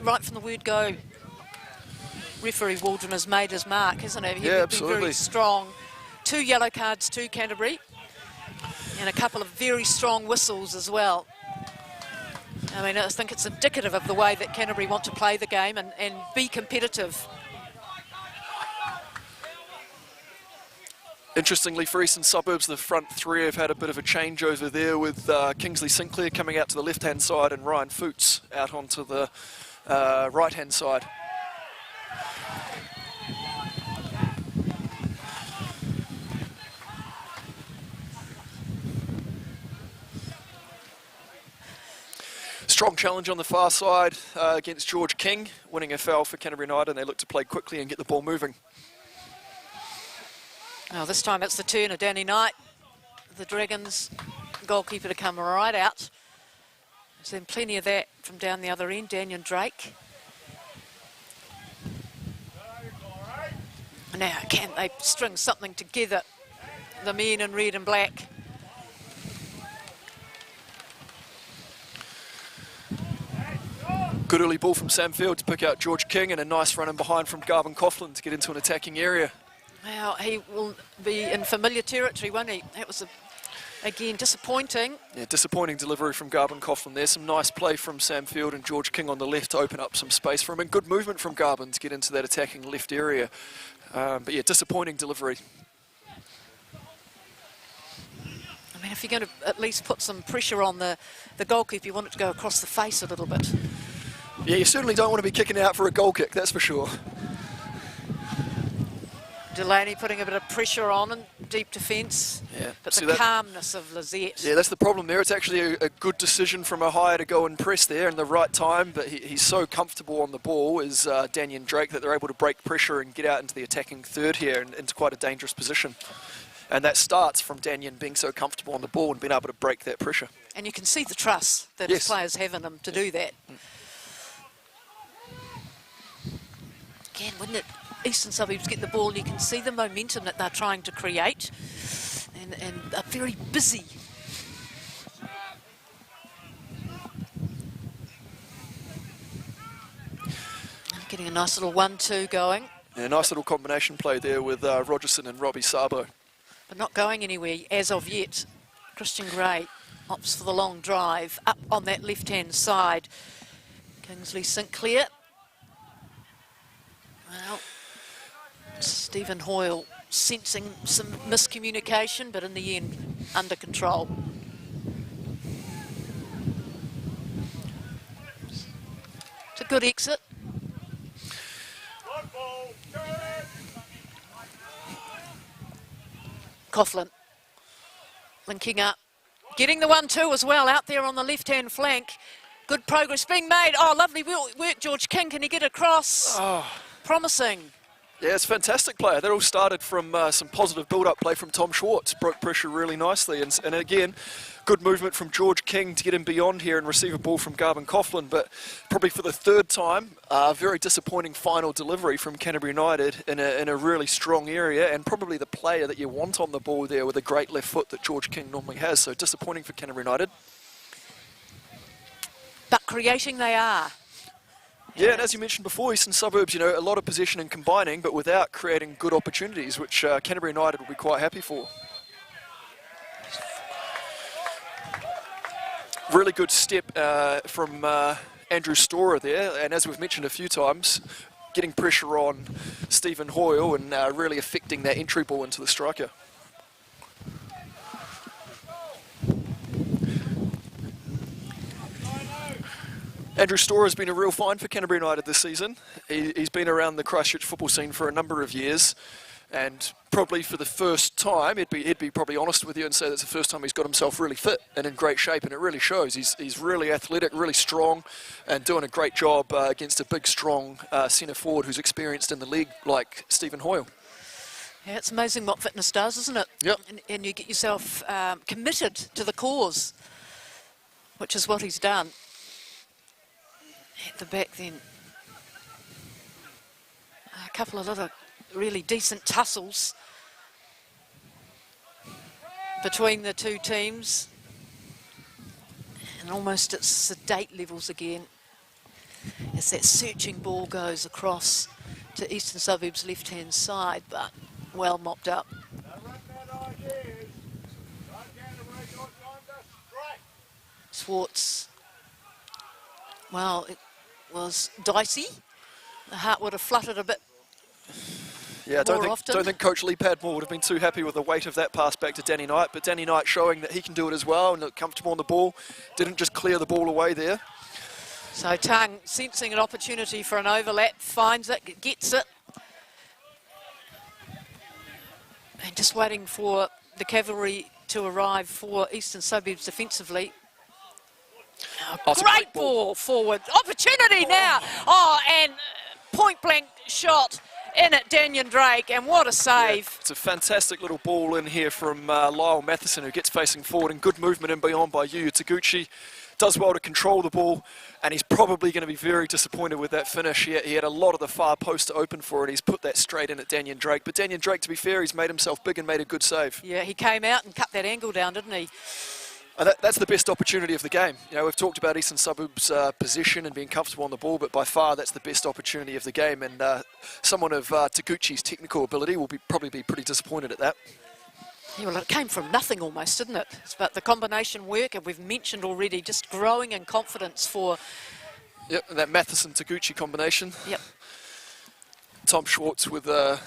right from the word go, referee Waldron has made his mark, hasn't he? Yeah, He's been very strong. 2 yellow cards to Canterbury, and a couple of very strong whistles as well. I mean, I think it's indicative of the way that Canterbury want to play the game and be competitive. Interestingly, for Eastern Suburbs, the front three have had a bit of a changeover there with Kingsley Sinclair coming out to the left-hand side and Ryan Foots out onto the right-hand side. Strong challenge on the far side against George King, winning a foul for Canterbury United, and they look to play quickly and get the ball moving. Well, this time it's the turn of Danny Knight, the Dragons goalkeeper, to come right out. There's been plenty of that from down the other end, Daniel Drake. Now, can they string something together, the men in red and black? Good early ball from Sam Field to pick out George King, and a nice run in behind from Garvin Coughlin to get into an attacking area. Well, he will be in familiar territory, won't he? That was, again, disappointing. Yeah, disappointing delivery from Garvin Coughlin there. Some nice play from Sam Field and George King on the left to open up some space for him, and good movement from Garvin to get into that attacking left area. But yeah, disappointing delivery. I mean, if you're going to at least put some pressure on the goalkeeper, you want it to go across the face a little bit. Yeah, you certainly don't want to be kicking out for a goal kick, that's for sure. Delaney putting a bit of pressure on and deep defence, Yeah, but the calmness of Lizette. Yeah, that's the problem there. It's actually a good decision from Ohio to go and press there in the right time, but he's so comfortable on the ball is Daniel Drake that they're able to break pressure and get out into the attacking third here and into quite a dangerous position. And that starts from Daniel being so comfortable on the ball and being able to break that pressure. And you can see the trust that his players have in him to do that. Again, wouldn't it? Eastern Suburbs get the ball and you can see the momentum that they're trying to create, and they're very busy. Getting a nice little 1-2 going. Yeah, nice little combination play there with Rogerson and Robbie Sabo. But not going anywhere as of yet. Christian Gray opts for the long drive up on that left-hand side. Kingsley Sinclair. Well, Stephen Hoyle sensing some miscommunication, but in the end, under control. It's a good exit. Coughlin linking up, getting the 1-2 as well out there on the left-hand flank. Good progress being made. Oh, lovely work, George King. Can he get across? Oh. Promising. Yeah, it's a fantastic player. That all started from some positive build-up play from Tom Schwartz. Broke pressure really nicely. And again, good movement from George King to get him beyond here and receive a ball from Garvin Coughlin. But probably for the third time, very disappointing final delivery from Canterbury United in a really strong area, and probably the player that you want on the ball there with a great left foot that George King normally has. So disappointing for Canterbury United. But creating they are. Yeah, and as you mentioned before, Eastern Suburbs, you know, a lot of possession and combining, but without creating good opportunities, which Canterbury United will be quite happy for. Really good step from Andrew Storer there, and as we've mentioned a few times, getting pressure on Stephen Hoyle and really affecting that entry ball into the striker. Andrew Storer has been a real find for Canterbury United this season. He's been around the Christchurch football scene for a number of years, and probably for the first time, he'd be probably honest with you and say that's the first time he's got himself really fit and in great shape, and it really shows. He's really athletic, really strong, and doing a great job against a big, strong centre forward who's experienced in the league like Stephen Hoyle. Yeah, it's amazing what fitness does, isn't it? Yep. And you get yourself committed to the cause, which is what he's done. At the back then, a couple of little really decent tussles between the two teams, and almost at sedate levels again as that searching ball goes across to Eastern Suburbs' left-hand side, but well mopped up. Schwartz, well, it was dicey. The heart would have fluttered a bit. Yeah, I don't think Coach Lee Padmore would have been too happy with the weight of that pass back to Danny Knight, but Danny Knight showing that he can do it as well and look comfortable on the ball. Didn't just clear the ball away there. So Tung sensing an opportunity for an overlap, finds it, gets it. And just waiting for the cavalry to arrive for Eastern Suburbs defensively. Oh, great ball forward. Opportunity now. Oh, and point blank shot in at Daniel Drake, and what a save. Yeah, it's a fantastic little ball in here from Lyle Matheson, who gets facing forward, and good movement in beyond by Yuya Taguchi. does well to control the ball, and he's probably going to be very disappointed with that finish. He had a lot of the far post to open for it. He's put that straight in at Daniel Drake. But Daniel Drake, to be fair, he's made himself big and made a good save. Yeah, he came out and cut that angle down, didn't he? And that's the best opportunity of the game. You know, we've talked about Eastern Suburbs' position and being comfortable on the ball, but by far that's the best opportunity of the game. And someone of Taguchi's technical ability will probably be pretty disappointed at that. Yeah, well, it came from nothing almost, didn't it? It's about the combination work, and we've mentioned already, just growing in confidence for... Yep, and that Matheson-Taguchi combination. Yep. Tom Schwartz with the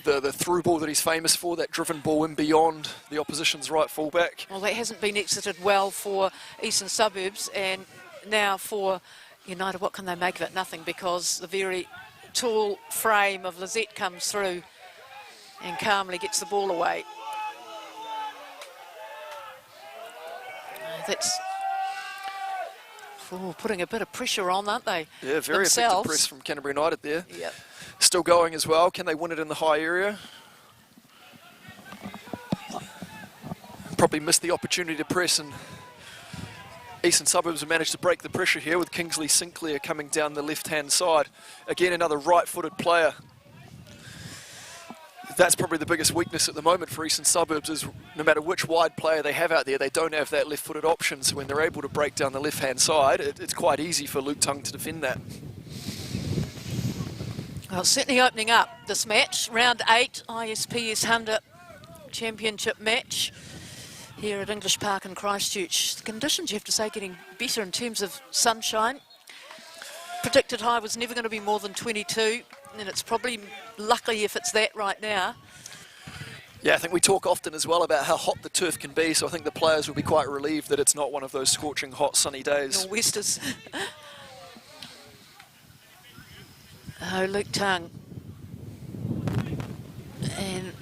through ball that he's famous for, that driven ball in beyond the opposition's right fullback. Well, that hasn't been exited well for Eastern Suburbs, and now for United, what can they make of it? Nothing, because the very tall frame of Lizette comes through and calmly gets the ball away. That's putting a bit of pressure on, aren't they? Yeah, very effective press from Canterbury United there. Yep. Still going as well. Can they win it in the high area? Probably missed the opportunity to press, and Eastern Suburbs have managed to break the pressure here with Kingsley Sinclair coming down the left-hand side. Again, another right-footed player. That's probably the biggest weakness at the moment for Eastern Suburbs, is no matter which wide player they have out there, they don't have that left-footed option. So when they're able to break down the left-hand side, it's quite easy for Luke Tung to defend that. Well, certainly opening up this match. Round 8, ISPS Handa Championship match here at English Park in Christchurch. The conditions, you have to say, getting better in terms of sunshine. Predicted high was never going to be more than 22, and it's probably lucky if it's that right now. Yeah, I think we talk often as well about how hot the turf can be, so I think the players will be quite relieved that it's not one of those scorching hot sunny days. Nor'westers. Oh, Luke Tung. And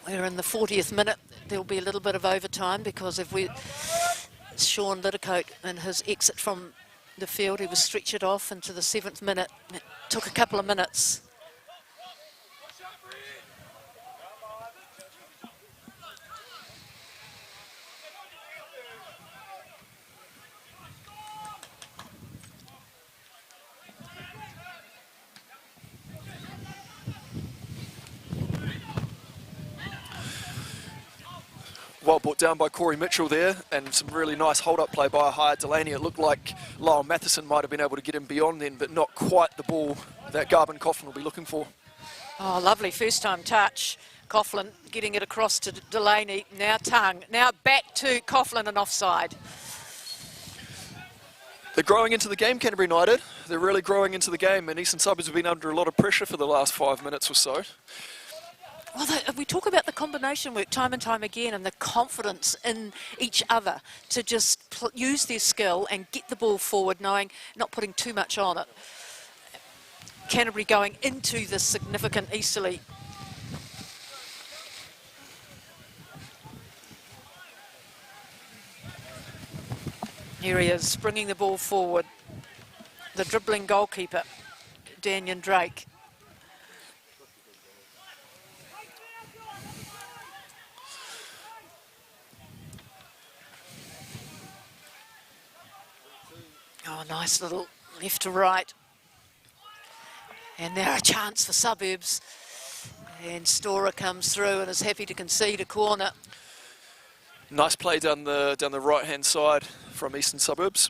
we're in the 40th minute. There'll be a little bit of overtime because if Sean Littercoat and his exit from the field, he was stretchered off into the 7th minute. It took a couple of minutes. Well brought down by Corey Mitchell there, and some really nice hold-up play by Hyatt Delaney. It looked like Lyle Matheson might have been able to get him beyond then, but not quite the ball that Garvin Coughlin will be looking for. Oh, lovely first-time touch. Coughlin getting it across to Delaney. Now Tung. Now back to Coughlin and offside. They're growing into the game, Canterbury United. They're really growing into the game, and Eastern Suburbs have been under a lot of pressure for the last 5 minutes or so. Well, we talk about the combination work time and time again, and the confidence in each other to just use their skill and get the ball forward, knowing, not putting too much on it. Canterbury going into this significant easterly. Here he is, bringing the ball forward. The dribbling goalkeeper, Daniel Drake. Oh, nice little left to right. And now a chance for Suburbs. And Storer comes through and is happy to concede a corner. Nice play down the right-hand side from Eastern Suburbs.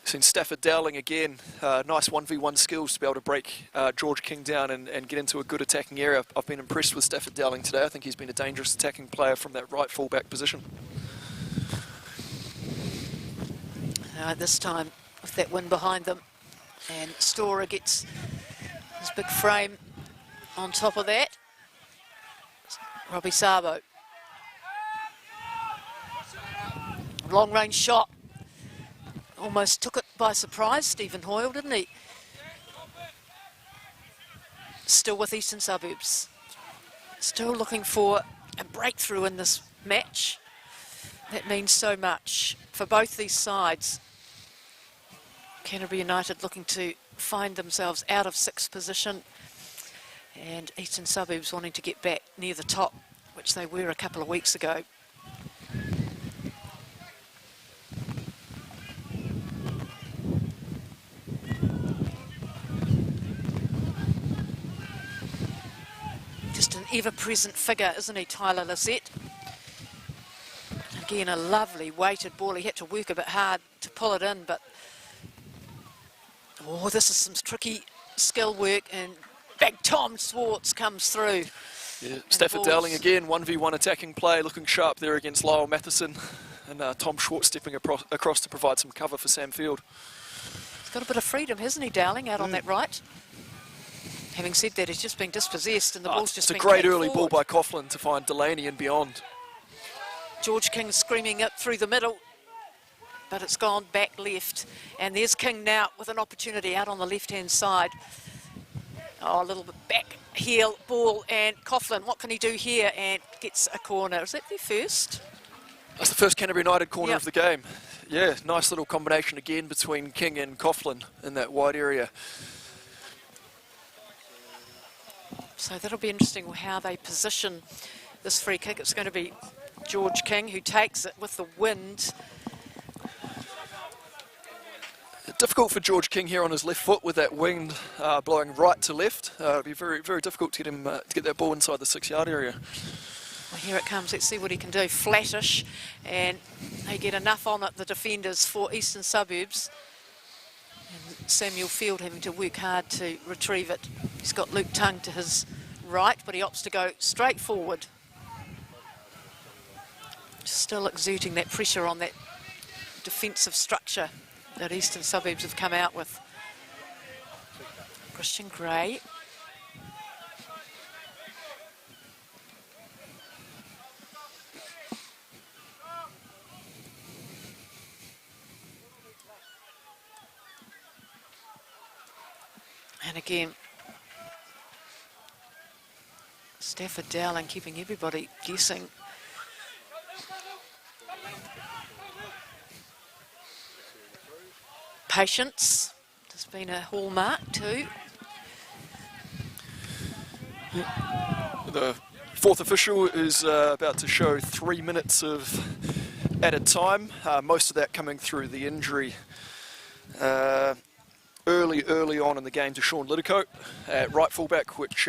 Seen Stafford Dowling again. Nice 1v1 skills to be able to break George King down and get into a good attacking area. I've been impressed with Stafford Dowling today. I think he's been a dangerous attacking player from that right fullback position. This time with that win behind them, and Storer gets his big frame on top of that. Robbie Sabo. Long range shot. Almost took it by surprise, Stephen Hoyle, didn't he? Still with Eastern Suburbs. Still looking for a breakthrough in this match. That means so much for both these sides. Canterbury United looking to find themselves out of 6th position, and Eastern Suburbs wanting to get back near the top, which they were a couple of weeks ago. ever-present figure, isn't he, Tyler Lisette? Again, a lovely weighted ball. He had to work a bit hard to pull it in, but oh, this is some tricky skill work, and big Tom Swartz comes through. Yeah, Stafford Dowling again, 1v1 attacking play, looking sharp there against Lyle Matheson, and Tom Schwartz stepping across to provide some cover for Sam Field. He's got a bit of freedom, hasn't he, Dowling, out on that right? Having said that, he's just been dispossessed, and the ball's just been It's a great early forward. ball by Coughlin to find Delaney and beyond. George King screaming it through the middle, but it's gone back left. And there's King now with an opportunity out on the left-hand side. Oh, a little bit back heel ball, and Coughlin, what can he do here? And gets a corner. Is that their first? That's the first Canterbury United corner Yep. of the game. Yeah, nice little combination again between King and Coughlin in that wide area. So that'll be interesting how they position this free kick. It's going to be George King who takes it with the wind. Difficult for George King here on his left foot with that wind blowing right to left. It'll be very, very difficult to get him to get that ball inside the 6-yard area. Well, here it comes. Let's see what he can do. Flattish, and they get enough on it, the defenders, for Eastern Suburbs. And Samuel Field having to work hard to retrieve it. He's got Luke Tung to his right, but he opts to go straight forward. Still exerting that pressure on that defensive structure that Eastern Suburbs have come out with. Christian Gray. And again, Stafford Dowling keeping everybody guessing. Patience has been a hallmark too. The fourth official is about to show 3 minutes of added time, most of that coming through the injury early on in the game to Sean Littlecote at right fullback, which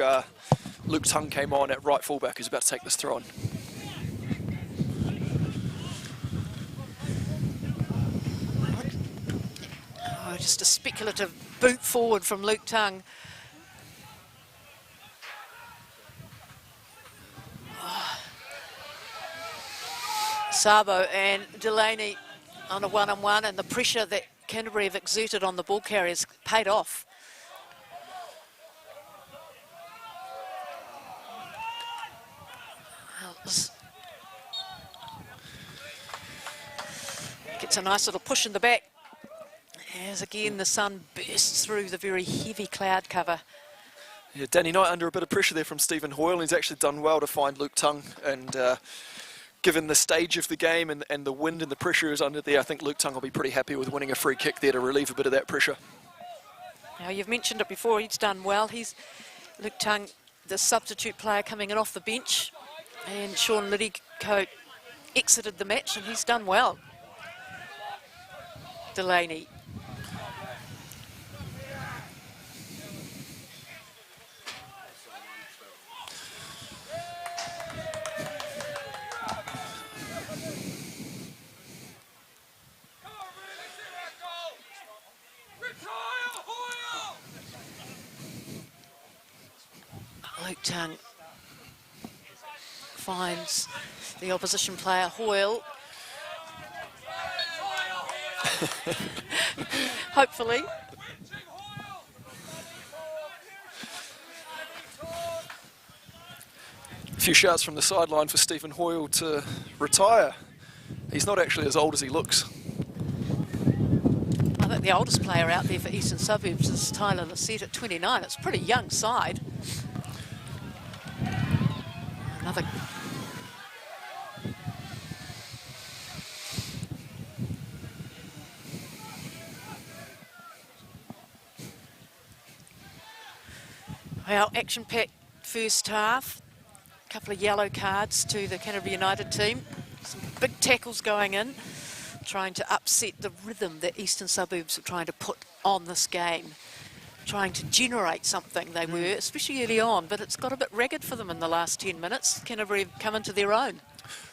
Luke Tung came on at right fullback, who's about to take this throw on. Oh, just a speculative boot forward from Luke Tung. Sabo and Delaney on a one-on-one, and the pressure that Canterbury have exerted on the ball carriers paid off. Gets a nice little push in the back as again the sun bursts through the very heavy cloud cover. Yeah, Danny Knight under a bit of pressure there from Stephen Hoyle, and he's actually done well to find Luke Tung, and given the stage of the game and the wind and the pressure is under there, I think Luke Tung will be pretty happy with winning a free kick there to relieve a bit of that pressure. Now, you've mentioned it before, he's done well. He's Luke Tung, the substitute player coming in off the bench, and Sean Littlecote exited the match, and he's done well. Delaney. Luke Tung finds the opposition player Hoyle. Hopefully. A few shouts from the sideline for Stephen Hoyle to retire. He's not actually as old as he looks. I think the oldest player out there for Eastern Suburbs is Tyler Lisette at 29. It's a pretty young side. Another. Well, action-packed first half. A couple of yellow cards to the Canterbury United team. Some big tackles going in, trying to upset the rhythm that Eastern Suburbs are trying to put on this game. trying to generate something. They were, especially early on, but it's got a bit ragged for them in the last 10 minutes. Canterbury have come into their own.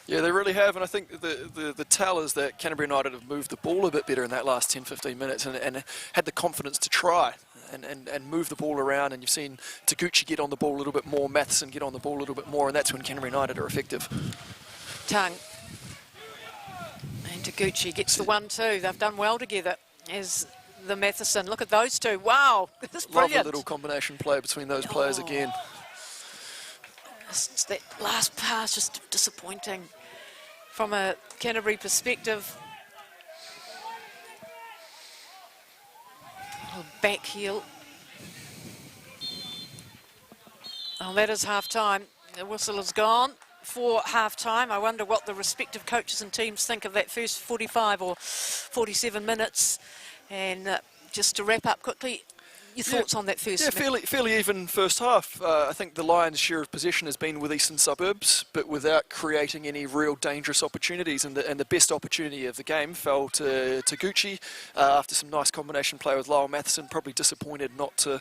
Yeah, they really have, and I think the tell is that Canterbury United have moved the ball a bit better in that last 10-15 minutes and had the confidence to try and move the ball around, and you've seen Taguchi get on the ball a little bit more, Matheson get on the ball a little bit more, and that's when Canterbury United are effective. Tongue. And Taguchi gets the 1-2. They've done well together as the Matheson. Look at those two. Wow, this is brilliant. Lovely little combination play between those players again. It's that last pass just disappointing from a Canterbury perspective. Oh, back heel. Oh, that is half time. The whistle is gone for half time. I wonder what the respective coaches and teams think of that first 45 or 47 minutes. And just to wrap up quickly, your thoughts on that first? Yeah, fairly even first half. I think the Lions' share of possession has been with Eastern Suburbs, but without creating any real dangerous opportunities. And the best opportunity of the game fell to Taguchi after some nice combination play with Lyle Matheson. Probably disappointed not to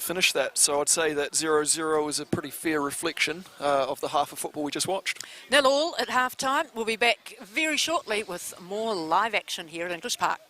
finish that. So I'd say that 0-0 is a pretty fair reflection of the half of football we just watched. 0-0 at half time. We'll be back very shortly with more live action here at English Park.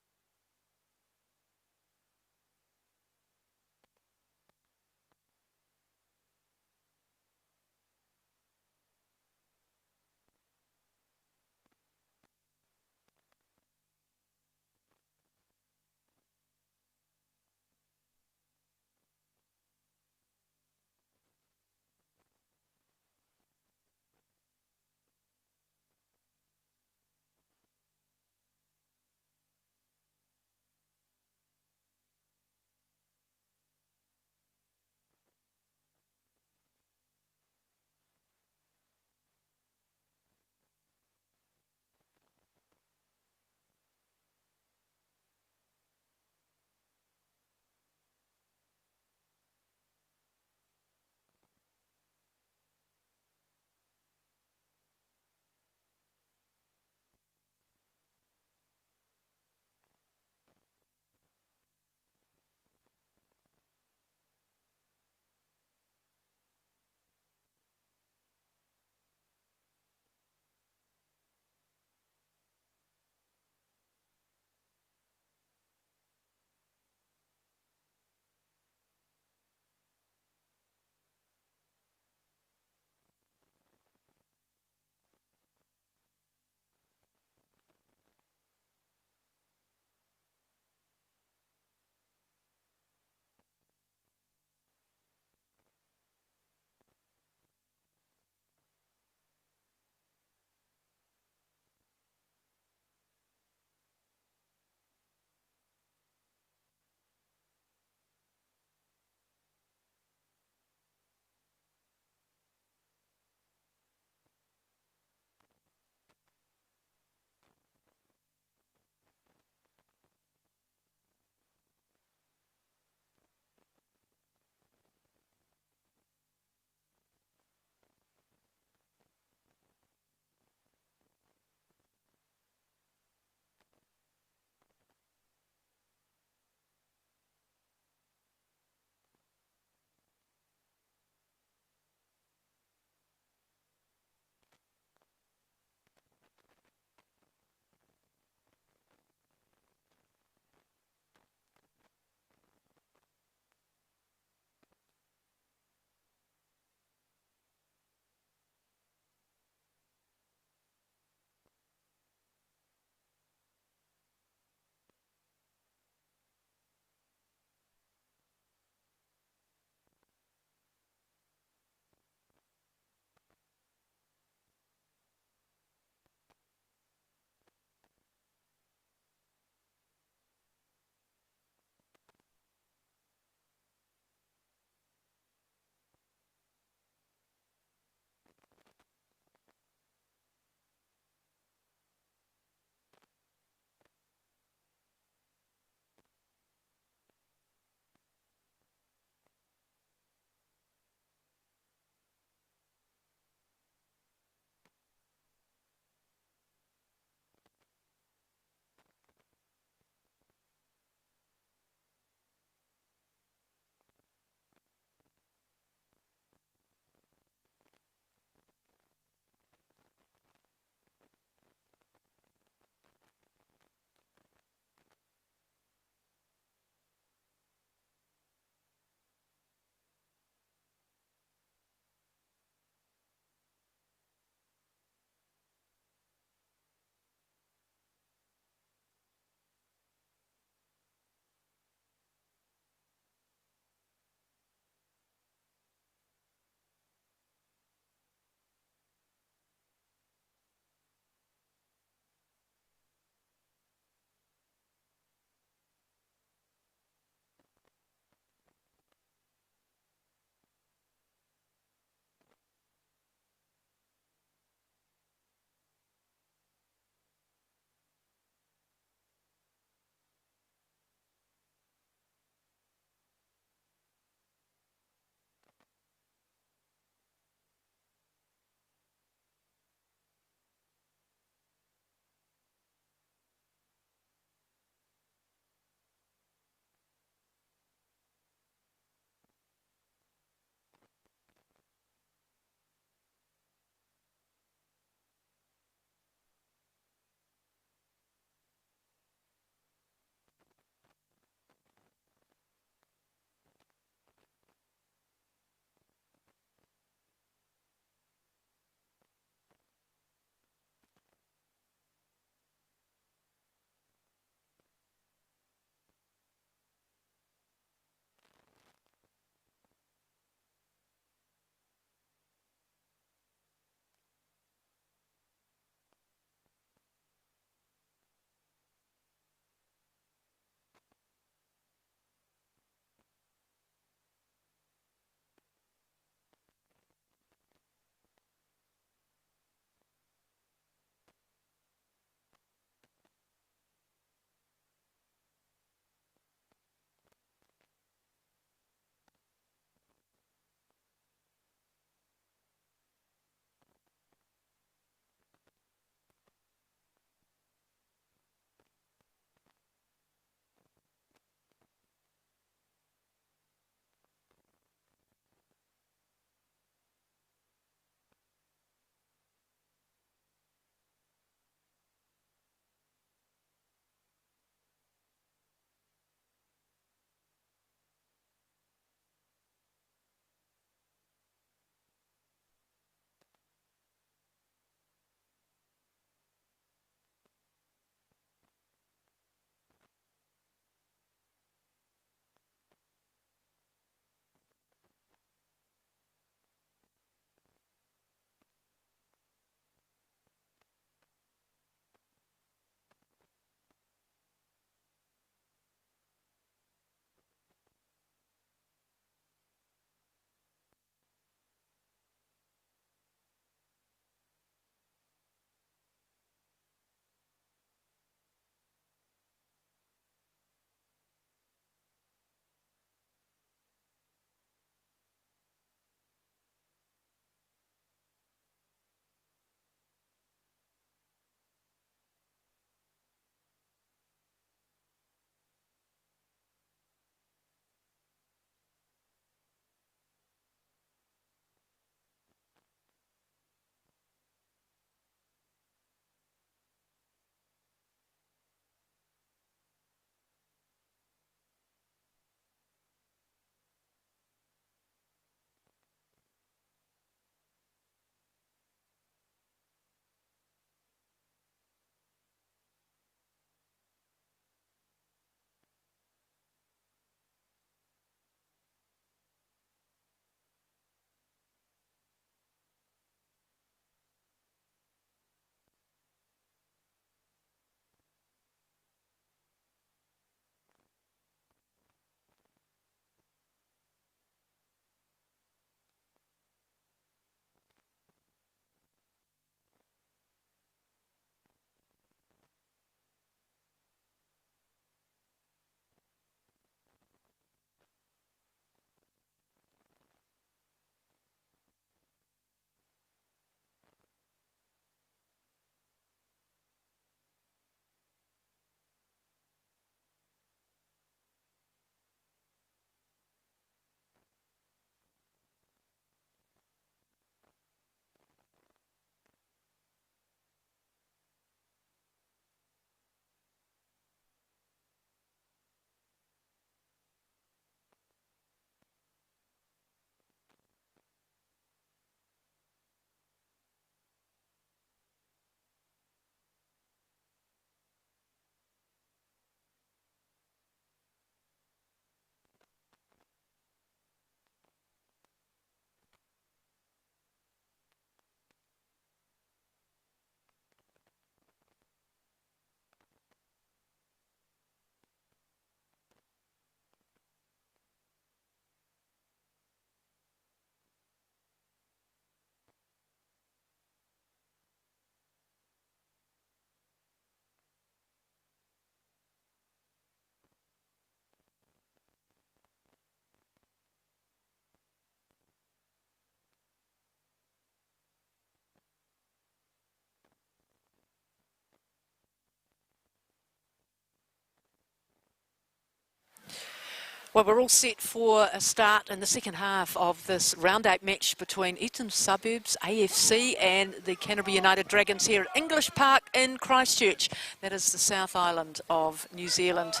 Well, we're all set for a start in the second half of this round 8 match between Eastern Suburbs AFC and the Canterbury United Dragons here at English Park in Christchurch. That is the South Island of New Zealand.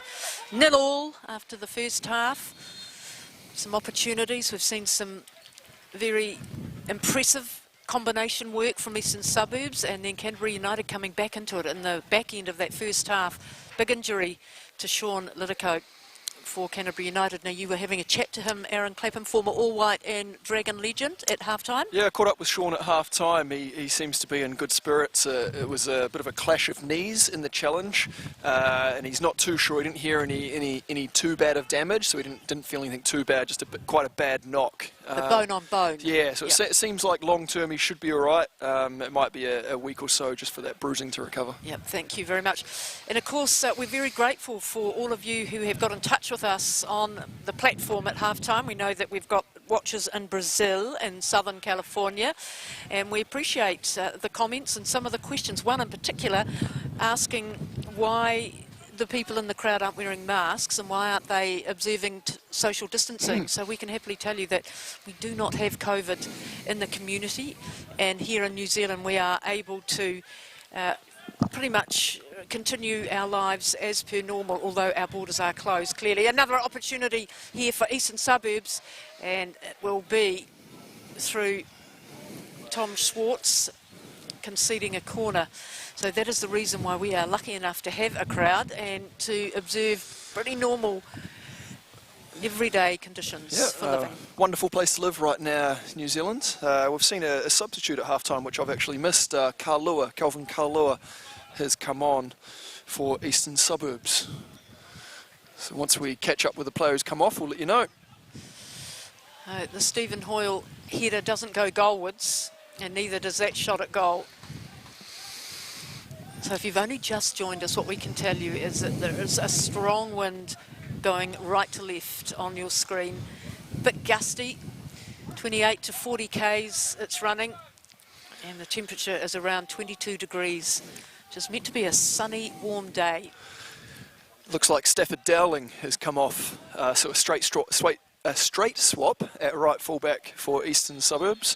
0-0 after the first half. Some opportunities. We've seen some very impressive combination work from Eastern Suburbs, and then Canterbury United coming back into it in the back end of that first half. Big injury to Sean Lidico for Canterbury United. Now, you were having a chat to him, Aaron Clapham, former All-White and Dragon legend, at half-time. Yeah, I caught up with Sean at half-time. He seems to be in good spirits. It was a bit of a clash of knees in the challenge, and he's not too sure. He didn't hear any too bad of damage, so he didn't feel anything too bad, just quite a bad knock. The bone on bone. Yeah, so it seems like long-term he should be all right. It might be a week or so just for that bruising to recover. Yep, thank you very much. And of course, we're very grateful for all of you who have got in touch with us on the platform at halftime. We know that we've got watchers in Brazil and Southern California, and we appreciate the comments and some of the questions. One in particular asking why the people in the crowd aren't wearing masks and why aren't they observing social distancing. So we can happily tell you that we do not have COVID in the community, and here in New Zealand we are able to pretty much continue our lives as per normal, although our borders are closed. Clearly another opportunity here for Eastern Suburbs, and it will be through Tom Schwartz conceding a corner. So that is the reason why we are lucky enough to have a crowd and to observe pretty normal everyday conditions for living. Wonderful place to live right now, New Zealand. We've seen a substitute at halftime, which I've actually missed. Kelvin Kalua has come on for Eastern Suburbs. So once we catch up with the player who's come off, we'll let you know. The Stephen Hoyle header doesn't go goalwards, and neither does that shot at goal. So if you've only just joined us, what we can tell you is that there is a strong wind going right to left on your screen. A bit gusty, 28 to 40 k's it's running, and the temperature is around 22 degrees. Just meant to be a sunny, warm day. Looks like Stafford Dowling has come off, so a straight swap at right fullback for Eastern Suburbs,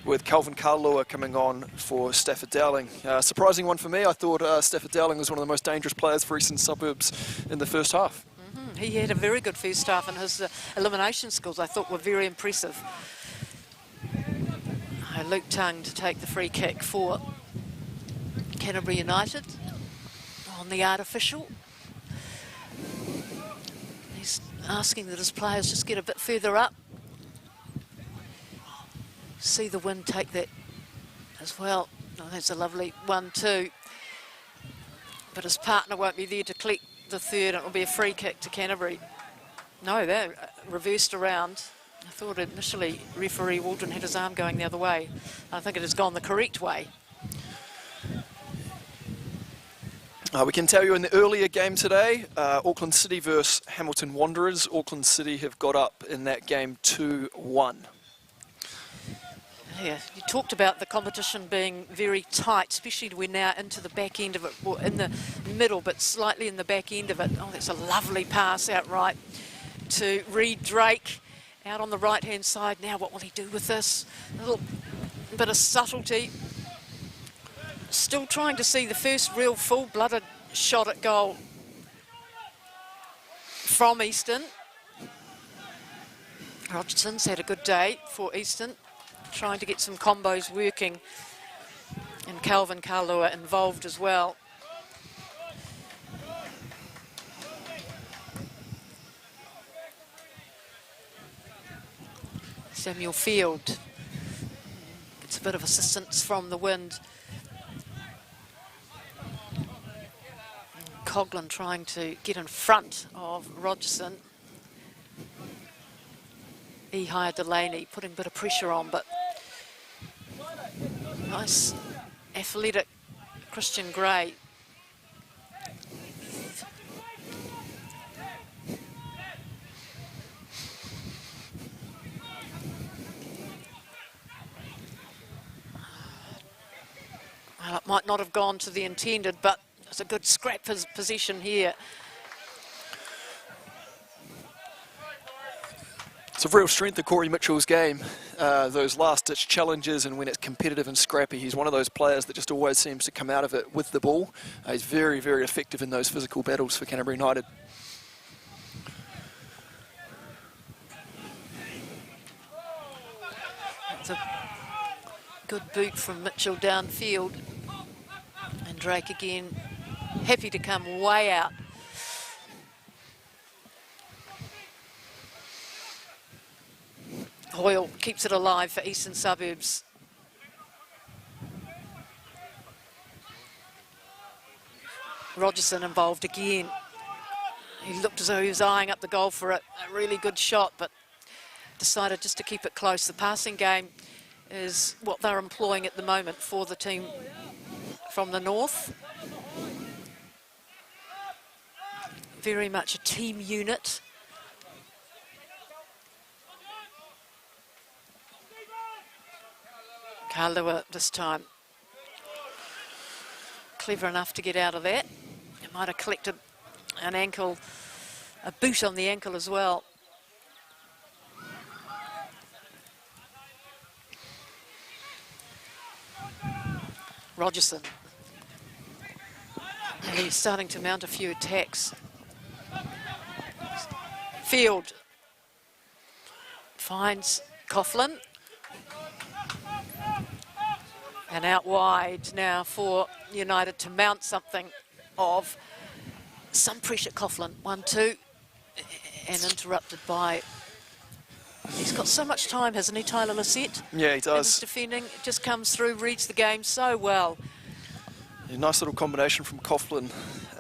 with Kelvin Kalua coming on for Stafford Dowling. Surprising one for me. I thought Stafford Dowling was one of the most dangerous players for Eastern Suburbs in the first half. He had a very good first half, and his elimination skills I thought were very impressive. Luke Tung to take the free kick for Canterbury United on the artificial. He's asking that his players just get a bit further up. See the wind take that as well. Oh, that's a lovely 1-2. But his partner won't be there to collect the third, and it will be a free kick to Canterbury. No, they're reversed around. I thought initially referee Waldron had his arm going the other way. I think it has gone the correct way. We can tell you in the earlier game today, Auckland City versus Hamilton Wanderers. Auckland City have got up in that game 2-1. Yeah, you talked about the competition being very tight, especially we're now into the back end of it, or in the middle, but slightly in the back end of it. Oh, that's a lovely pass out right to Reed Drake, out on the right-hand side. Now what will he do with this? A little bit of subtlety. Still trying to see the first real full-blooded shot at goal from Eastern. Rogerson's had a good day for Eastern, trying to get some combos working, and Kelvin Kalua involved as well. Samuel Field gets a bit of assistance from the wind. Coughlin trying to get in front of Rogerson. Ehire Delaney putting a bit of pressure on, but nice athletic Christian Gray. Well, it might not have gone to the intended, but it's a good scrap position here. It's a real strength of Corey Mitchell's game, those last-ditch challenges, and when it's competitive and scrappy, he's one of those players that just always seems to come out of it with the ball. He's very, very effective in those physical battles for Canterbury United. It's a good boot from Mitchell downfield. And Drake again, happy to come way out. Hoyle keeps it alive for Eastern Suburbs. Rogerson involved again. He looked as though he was eyeing up the goal for a really good shot, but decided just to keep it close. The passing game is what they're employing at the moment for the team from the north. Very much a team unit. Kalua this time. Clever enough to get out of that. It might have collected an ankle, a boot on the ankle as well. Rogerson. And he's starting to mount a few attacks. Field finds Coughlin. And out wide now for United to mount something of some pressure. Coughlin, 1-2, and interrupted by... He's got so much time, hasn't he, Tyler Lisette? Yeah, he does. His defending just comes through, reads the game so well. A nice little combination from Coughlin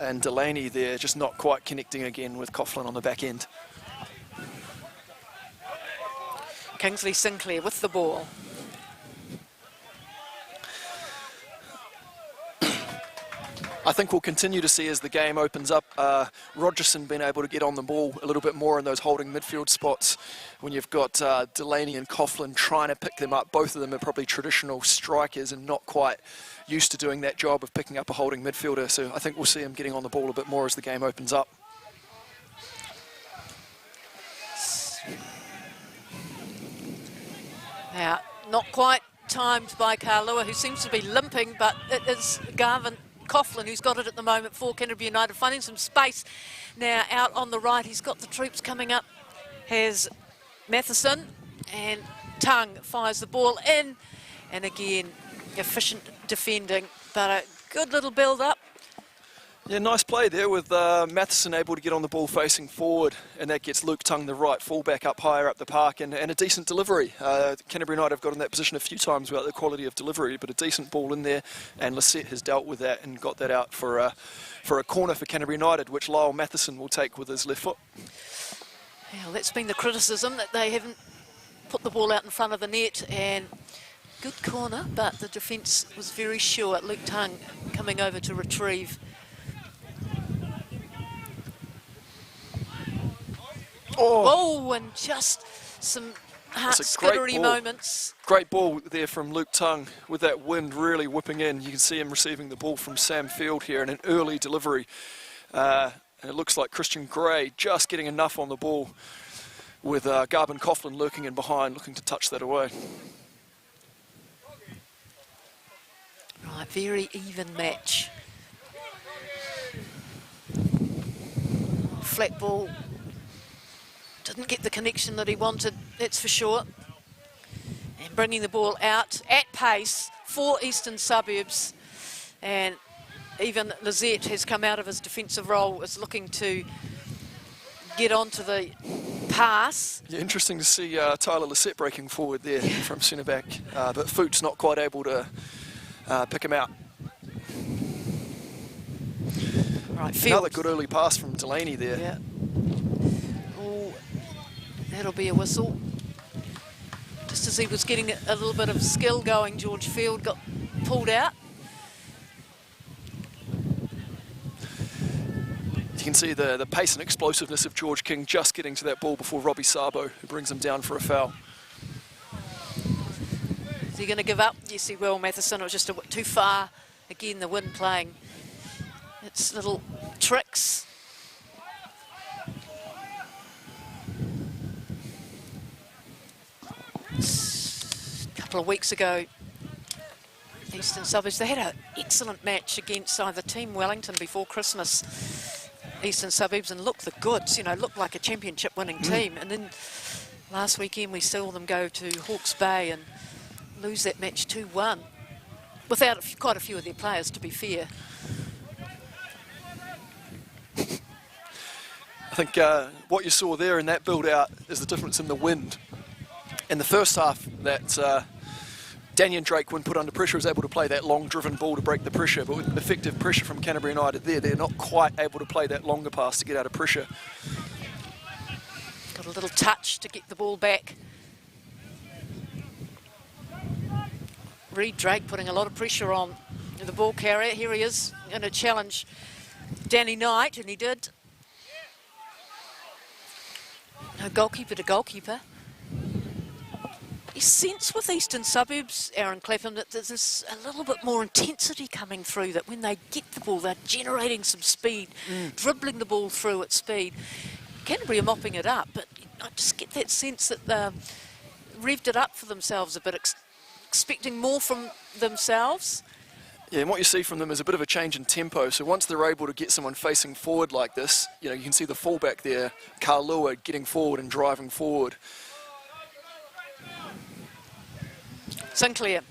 and Delaney there, just not quite connecting again with Coughlin on the back end. Kingsley Sinclair with the ball. I think we'll continue to see as the game opens up, Rogerson being able to get on the ball a little bit more in those holding midfield spots. When you've got Delaney and Coughlin trying to pick them up, both of them are probably traditional strikers and not quite used to doing that job of picking up a holding midfielder. So I think we'll see him getting on the ball a bit more as the game opens up. Now, not quite timed by Kalua, who seems to be limping, but it is Garvin Coughlin who's got it at the moment for Canterbury United, finding some space now out on the right. He's got the troops coming up. Has Matheson, and Tongue fires the ball in, and again efficient defending, but a good little build up. Yeah, nice play there with Matheson able to get on the ball facing forward, and that gets Luke Tongue, the right fullback, up higher up the park, and a decent delivery. Canterbury United have got in that position a few times without the quality of delivery, but a decent ball in there, and Lisette has dealt with that and got that out for a corner for Canterbury United, which Lyle Matheson will take with his left foot. Well, that's been the criticism, that they haven't put the ball out in front of the net, and good corner, but the defence was very sure. Luke Tongue coming over to retrieve. Oh, and just some heart-skittery moments. Great ball there from Luke Tongue with that wind really whipping in. You can see him receiving the ball from Sam Field here in an early delivery. And it looks like Christian Gray just getting enough on the ball with Garvin Coughlin lurking in behind, looking to touch that away. Right, very even match. Flat ball. Didn't get the connection that he wanted, that's for sure. And bringing the ball out at pace for Eastern Suburbs. And even Lisette has come out of his defensive role, is looking to get onto the pass. Yeah, interesting to see Tyler Lisette breaking forward there from centre back, but Foot's not quite able to pick him out. Right, another good early pass from Delaney there. Yeah. That'll be a whistle. Just as he was getting a little bit of skill going, George Field got pulled out. You can see the pace and explosiveness of George King just getting to that ball before Robbie Sabo, who brings him down for a foul. Is he going to give up? Yes, he will. Matheson, it was just too far. Again, the wind playing its little tricks. couple of weeks ago, Eastern Suburbs, they had an excellent match against either Team Wellington before Christmas, Eastern Suburbs, and looked the goods, you know, looked like a championship winning team. And then last weekend we saw them go to Hawke's Bay and lose that match 2-1 without quite a few of their players, to be fair. I think what you saw there in that build-out is the difference in the wind. In the first half, that Daniel Drake, when put under pressure, was able to play that long-driven ball to break the pressure, but with effective pressure from Canterbury United there, they're not quite able to play that longer pass to get out of pressure. Got a little touch to get the ball back. Reed Drake putting a lot of pressure on the ball carrier. Here he is going to challenge Danny Knight, and he did. No, goalkeeper to goalkeeper. You sense with Eastern Suburbs, Aaron Clapham, that there's a little bit more intensity coming through, that when they get the ball, they're generating some speed, dribbling the ball through at speed. Canterbury are mopping it up, but I just get that sense that they've revved it up for themselves a bit, expecting more from themselves. Yeah, and what you see from them is a bit of a change in tempo. So once they're able to get someone facing forward like this, you know, you can see the fullback there, Carlua, getting forward and driving forward. Sinclair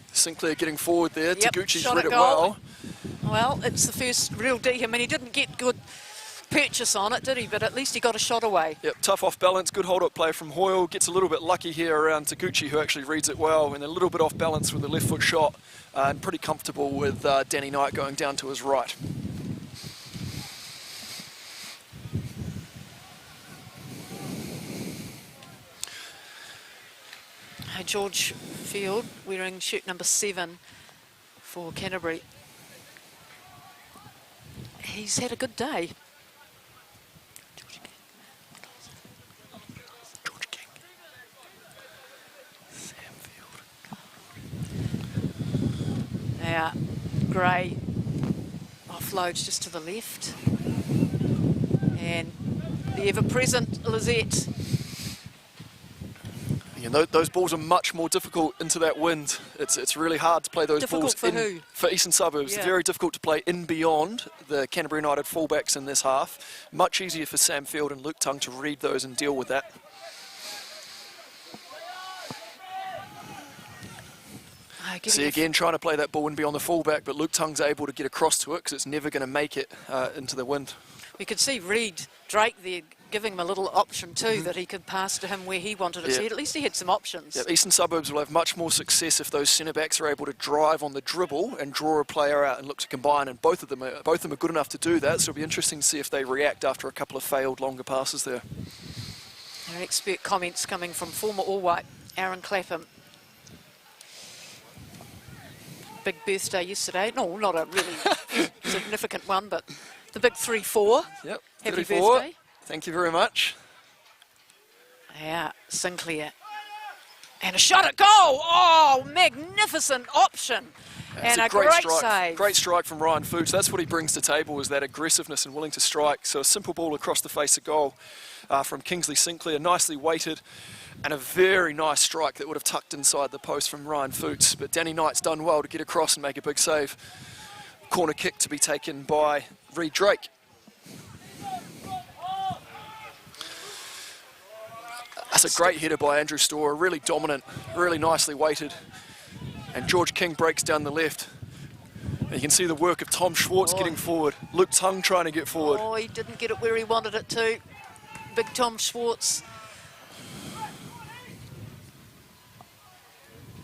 getting forward there. Yep, Taguchi's shot read at it goal. well. Well, it's the first real D. I mean, he didn't get good purchase on it, did he? But at least he got a shot away. Yep, tough off balance, good hold-up play from Hoyle. Gets a little bit lucky here around Taguchi, who actually reads it well, and a little bit off balance with the left foot shot. And pretty comfortable with Danny Knight going down to his right. George Field wearing shirt number 7 for Canterbury. He's had a good day. George King. Sam Field. Now, Gray offloads just to the left. And the ever-present Lizette. You know, those balls are much more difficult into that wind. It's really hard to play those balls for who? For Eastern Suburbs. Yeah. Very difficult to play in beyond the Canterbury United fullbacks in this half. Much easier for Sam Field and Luke Tongue to read those and deal with that. See again, trying to play that ball in beyond the fullback, but Luke Tongue's able to get across to it because it's never going to make it into the wind. We could see Reed Drake there giving him a little option too, that he could pass to him where he wanted it. So at least he had some options. Yeah, Eastern Suburbs will have much more success if those centre-backs are able to drive on the dribble and draw a player out and look to combine, and both of them are good enough to do that, so it'll be interesting to see if they react after a couple of failed longer passes there. Our expert comments coming from former All-White Aaron Clapham. Big birthday yesterday. No, not a really significant one, but the big 3-4. Yep, Happy 34. birthday. Thank you very much. Yeah, Sinclair. And a shot at goal. Oh, magnificent option. That's and a great great strike. save. Great strike from Ryan Fuchs. That's what he brings to table, is that aggressiveness and willing to strike. So a simple ball across the face of goal from Kingsley Sinclair, nicely weighted, and a very nice strike that would have tucked inside the post from Ryan Fuchs. But Danny Knight's done well to get across and make a big save. Corner kick to be taken by Reed Drake. That's a great header by Andrew Storer, really dominant, really nicely weighted. And George King breaks down the left. And you can see the work of Tom Schwartz getting forward. Luke Tongue trying to get forward. Oh, he didn't get it where he wanted it to. Big Tom Schwartz.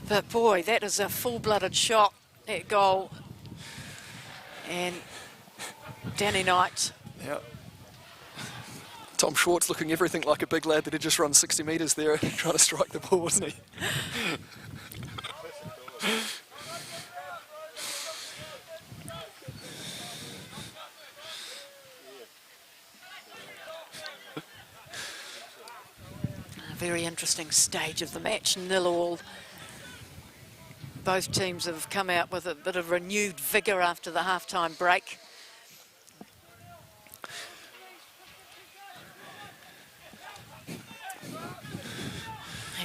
But boy, that is a full-blooded shot, that goal. And Danny Knight. Yeah. Tom Schwartz looking everything like a big lad that had just run 60 metres there trying to strike the ball, wasn't he? A very interesting stage of the match, 0-0. Both teams have come out with a bit of renewed vigour after the half-time break.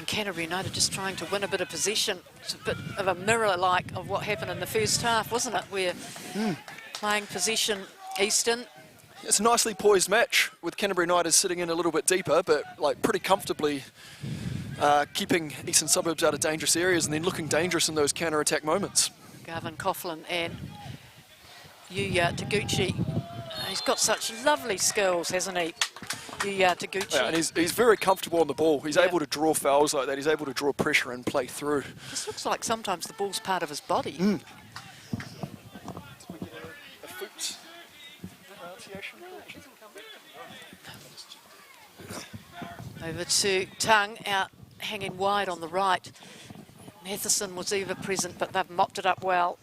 And Canterbury United just trying to win a bit of possession. It's a bit of a mirror-like of what happened in the first half, wasn't it? We're playing possession, Eastern. It's a nicely poised match with Canterbury United sitting in a little bit deeper, but like pretty comfortably keeping Eastern Suburbs out of dangerous areas and then looking dangerous in those counter-attack moments. Garvin Coughlin and Yuya Taguchi. He's got such lovely skills, hasn't he? Yuya Taguchi. Yeah, and he's very comfortable on the ball. He's able to draw fouls like that. He's able to draw pressure and play through. This looks like sometimes the ball's part of his body. Over to Tung, out hanging wide on the right. Matheson was ever present, but they've mopped it up well.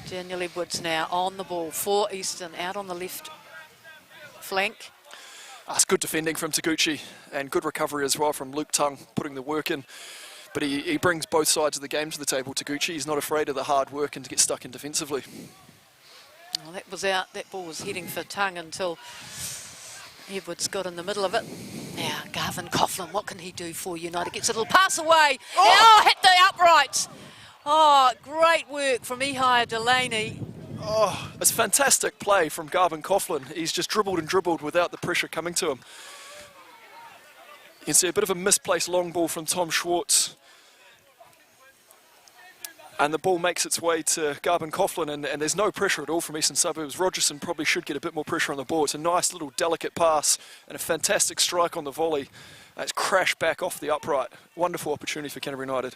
Daniel Edwards now on the ball for Eastern, out on the left flank. That's good defending from Taguchi and good recovery as well from Luke Tung, putting the work in. But he brings both sides of the game to the table, Taguchi. He's not afraid of the hard work and to get stuck in defensively. Well, that was out. That ball was heading for Tung until Edwards got in the middle of it. Now, Garvin Coughlin, what can he do for United? Gets a little pass away. Oh, hit the upright. Oh, great work from Ihaya Delaney. Oh, it's fantastic play from Garvin Coughlin. He's just dribbled and dribbled without the pressure coming to him. You can see a bit of a misplaced long ball from Tom Schwartz. And the ball makes its way to Garvin Coughlin, and there's no pressure at all from Eastern Suburbs. Rogerson probably should get a bit more pressure on the ball. It's a nice little delicate pass and a fantastic strike on the volley. It's crashed back off the upright. Wonderful opportunity for Canterbury United.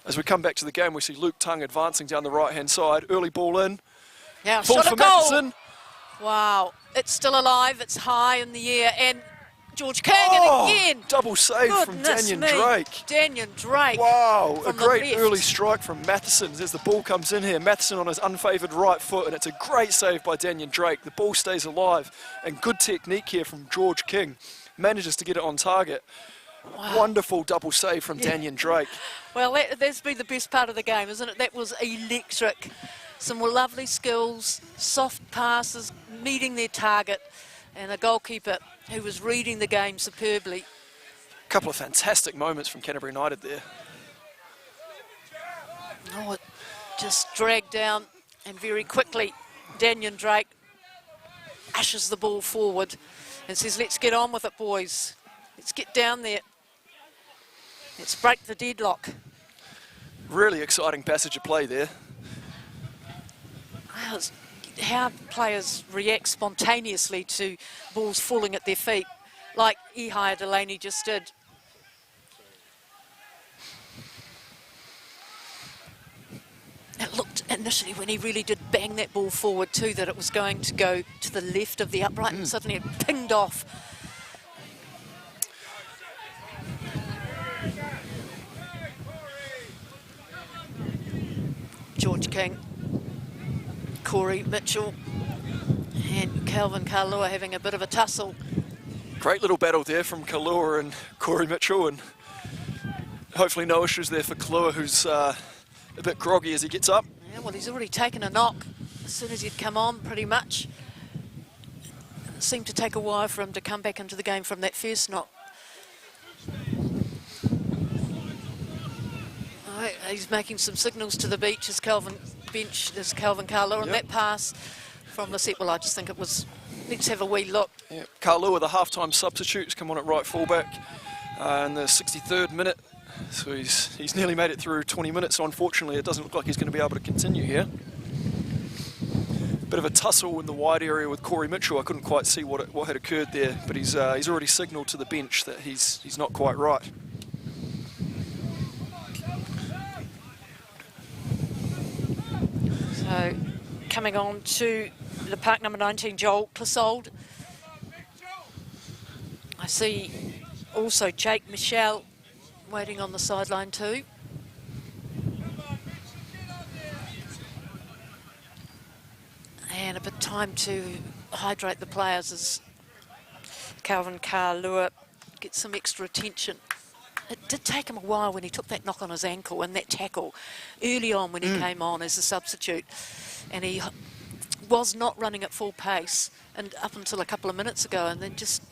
As we come back to the game, we see Luke Tung advancing down the right-hand side. Early ball in. Now, Full shot for a goal. Matheson. Wow, it's still alive. It's high in the air, and George King again. Double save from Goodness Daniel me. Drake. Daniel Drake. Wow, a from the great left. early strike from Matheson as the ball comes in here. Matheson on his unfavoured right foot, and it's a great save by Daniel Drake. The ball stays alive, and good technique here from George King. Manages to get it on target. Wow. Wonderful double save from Daniel Drake. Well, that's been the best part of the game, isn't it? That was electric. Some lovely skills, soft passes, meeting their target, and a goalkeeper who was reading the game superbly. A couple of fantastic moments from Canterbury United there. Oh, it just dragged down, and very quickly Daniel Drake ushers the ball forward and says, let's get on with it, boys. Let's get down there. Let's break the deadlock. Really exciting passage of play there. Wow, it's how players react spontaneously to balls falling at their feet, like Ihaya Delaney just did. It looked initially, when he really did bang that ball forward too, that it was going to go to the left of the upright, and suddenly it pinged off. George King, Corey Mitchell and Calvin Kalua having a bit of a tussle. Great little battle there from Kalua and Corey Mitchell, and hopefully no issues there for Kalua, who's a bit groggy as he gets up. Yeah, well, he's already taken a knock as soon as he'd come on, pretty much. It seemed to take a while for him to come back into the game from that first knock. Right, he's making some signals to the beach as Calvin Kalua, and that pass from the set, well, I just think it was, let's have a wee look. Yeah. Kalua, the half-time substitute, has come on at right fullback in the 63rd minute. So he's nearly made it through 20 minutes, so unfortunately it doesn't look like he's going to be able to continue here. Bit of a tussle in the wide area with Corey Mitchell. I couldn't quite see what had occurred there, but he's already signalled to the bench that he's not quite right. So coming on to the park, number 19, Joel Clissold. I see also Jake Michelle waiting on the sideline too. And a bit of time to hydrate the players as Calvin Kalua gets some extra attention. It did take him a while when he took that knock on his ankle and that tackle early on when he came on as a substitute. And he was not running at full pace and up until a couple of minutes ago, and then just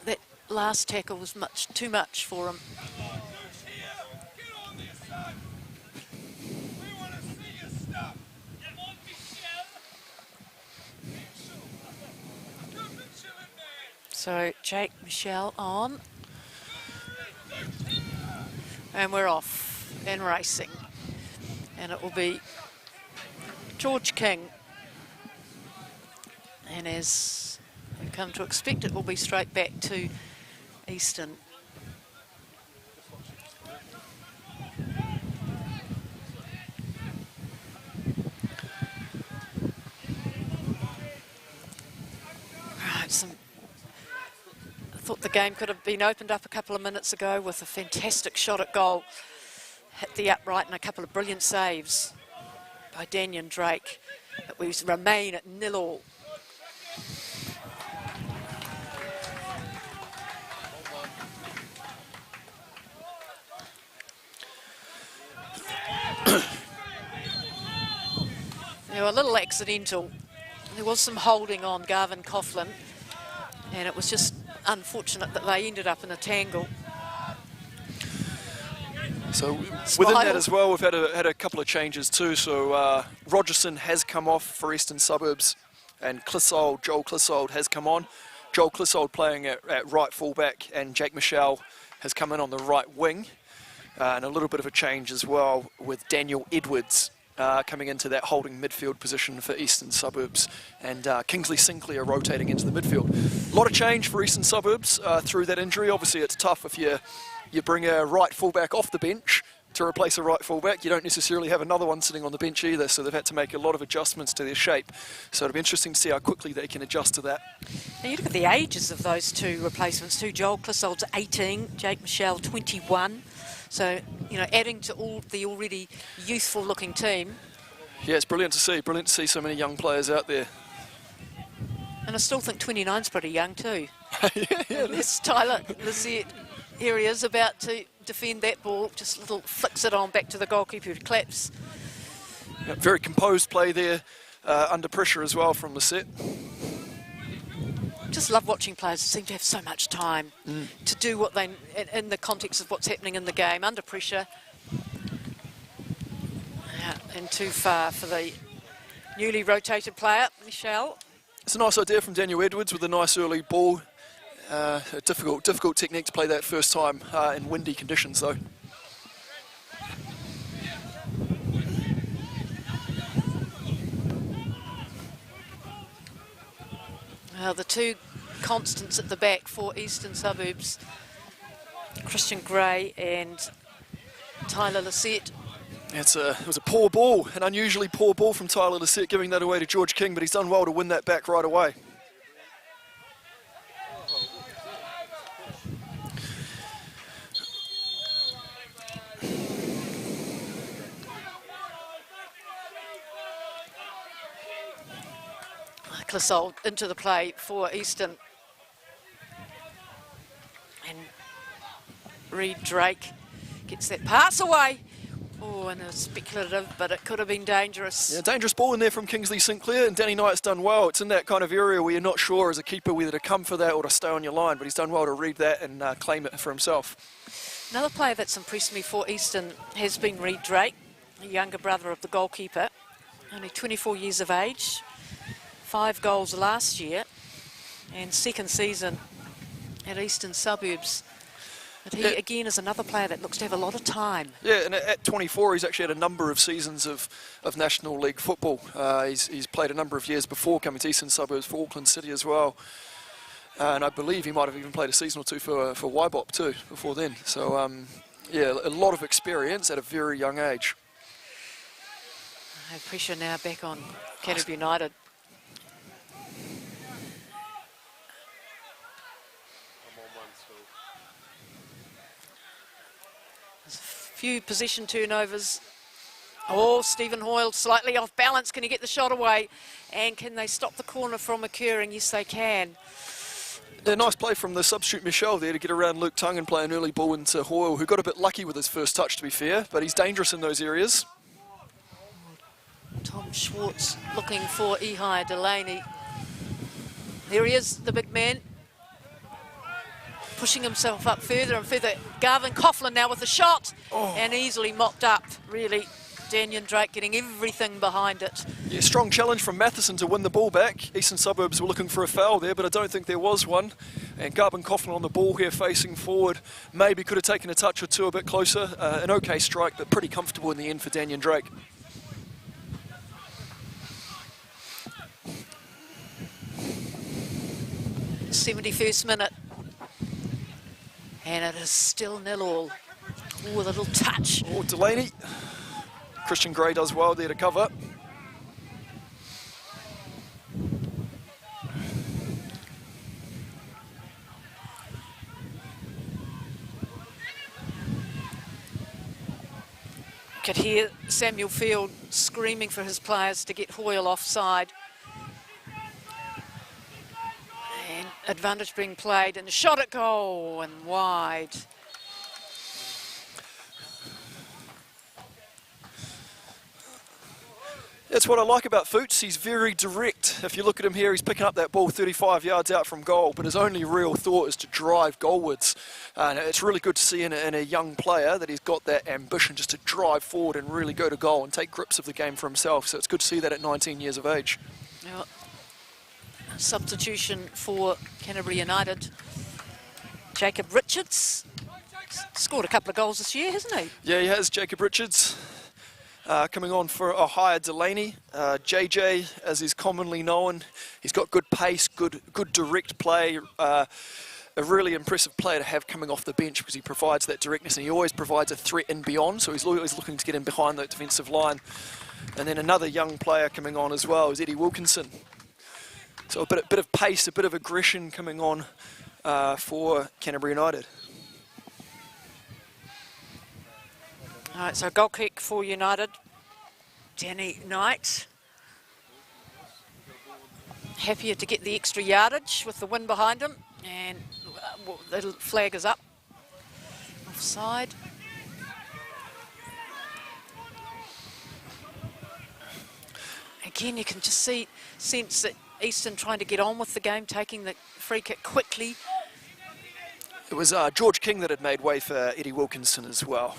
that last tackle was too much for him. So Jake Michelle on. And we're off and racing. And it will be George King. And as we've come to expect, it will be straight back to Easton. Right, I thought the game could have been opened up a couple of minutes ago with a fantastic shot at goal. Hit the upright and a couple of brilliant saves by Daniel Drake. But we remain at 0-0. They were a little accidental. There was some holding on Garvin Coughlin, and it was just unfortunate that they ended up in a tangle. So within that as well, we've had a couple of changes too. So Rogerson has come off for Eastern Suburbs, and Joel Clissold has come on. Joel Clissold playing at right fullback, and Jake Michelle has come in on the right wing. And a little bit of a change as well with Daniel Edwards coming into that holding midfield position for Eastern Suburbs, and Kingsley Sinclair rotating into the midfield. A lot of change for Eastern Suburbs through that injury. Obviously it's tough if you bring a right fullback off the bench to replace a right fullback. You don't necessarily have another one sitting on the bench either, so they've had to make a lot of adjustments to their shape. So it'll be interesting to see how quickly they can adjust to that. Now you look at the ages of those two replacements too. Joel Clissold's 18, Jake Michelle 21. So, you know, adding to all the already youthful-looking team. Yeah, it's brilliant to see. Brilliant to see so many young players out there. And I still think 29's pretty young too. yeah, This Tyler Lizette, here he is about to defend that ball. Just little flicks it on back to the goalkeeper who claps. Yeah, very composed play there, under pressure as well from Lizette. Just love watching players who seem to have so much time to do what they, in the context of what's happening in the game, under pressure. And too far for the newly rotated player, Michelle. It's a nice idea from Daniel Edwards with a nice early ball. A difficult technique to play that first time in windy conditions though. The two constants at the back for Eastern Suburbs, Christian Gray and Tyler Lissette. It was a poor ball, an unusually poor ball from Tyler Lissette, giving that away to George King, but he's done well to win that back right away. Clissold into the play for Eastern. And Reed Drake gets that pass away. Oh, and it was speculative, but it could have been dangerous. Yeah, dangerous ball in there from Kingsley Sinclair, and Danny Knight's done well. It's in that kind of area where you're not sure as a keeper whether to come for that or to stay on your line, but he's done well to read that and claim it for himself. Another player that's impressed me for Eastern has been Reed Drake, the younger brother of the goalkeeper, only 24 years of age. 5 goals last year, and second season at Eastern Suburbs. But he, again, is another player that looks to have a lot of time. Yeah, and at 24, he's actually had a number of seasons of National League football. He's played a number of years before coming to Eastern Suburbs for Auckland City as well. And I believe he might have even played a season or two for Waibop too before then. So, yeah, a lot of experience at a very young age. Pressure now back on Canterbury United. Few possession turnovers. Oh, Stephen Hoyle slightly off balance. Can he get the shot away? And can they stop the corner from occurring? Yes, they can. Yeah, nice play from the substitute Michelle there to get around Luke Tongue and play an early ball into Hoyle, who got a bit lucky with his first touch, to be fair, but he's dangerous in those areas. Tom Schwartz looking for Ehai Delaney. There he is, the big man. pushing himself up further and further. Garvin Coughlin now with a shot, and easily mopped up, really. Daniel Drake getting everything behind it. Yeah, strong challenge from Matheson to win the ball back. Eastern Suburbs were looking for a foul there, but I don't think there was one. And Garvin Coughlin on the ball here facing forward. Maybe could have taken a touch or two a bit closer. An okay strike, but pretty comfortable in the end for Daniel Drake. The 71st minute. And it is still 0-0. Oh, a little touch. Oh, Delaney. Christian Gray does well there to cover. Could hear Samuel Field screaming for his players to get Hoyle offside. And advantage being played, and a shot at goal and wide. That's what I like about Fuchs. He's very direct. If you look at him here, he's picking up that ball 35 yards out from goal, but his only real thought is to drive goalwards. And it's really good to see in a young player that he's got that ambition just to drive forward and really go to goal and take grips of the game for himself. So it's good to see that at 19 years of age. Now, substitution for Canterbury United. Jacob Richards scored a couple of goals this year, hasn't he? Yeah, he has, Jacob Richards. Coming on for a higher Delaney. JJ, as he's commonly known, he's got good pace, good direct play. A really impressive player to have coming off the bench because he provides that directness and he always provides a threat in beyond, so he's always looking to get in behind that defensive line. And then another young player coming on as well is Eddie Wilkinson. So a bit of pace, a bit of aggression coming on for Canterbury United. All right, so goal kick for United. Danny Knight. Happier to get the extra yardage with the wind behind him. And the flag is up. Offside. Again, you can just sense that Easton trying to get on with the game, taking the free kick quickly. It was George King that had made way for Eddie Wilkinson as well.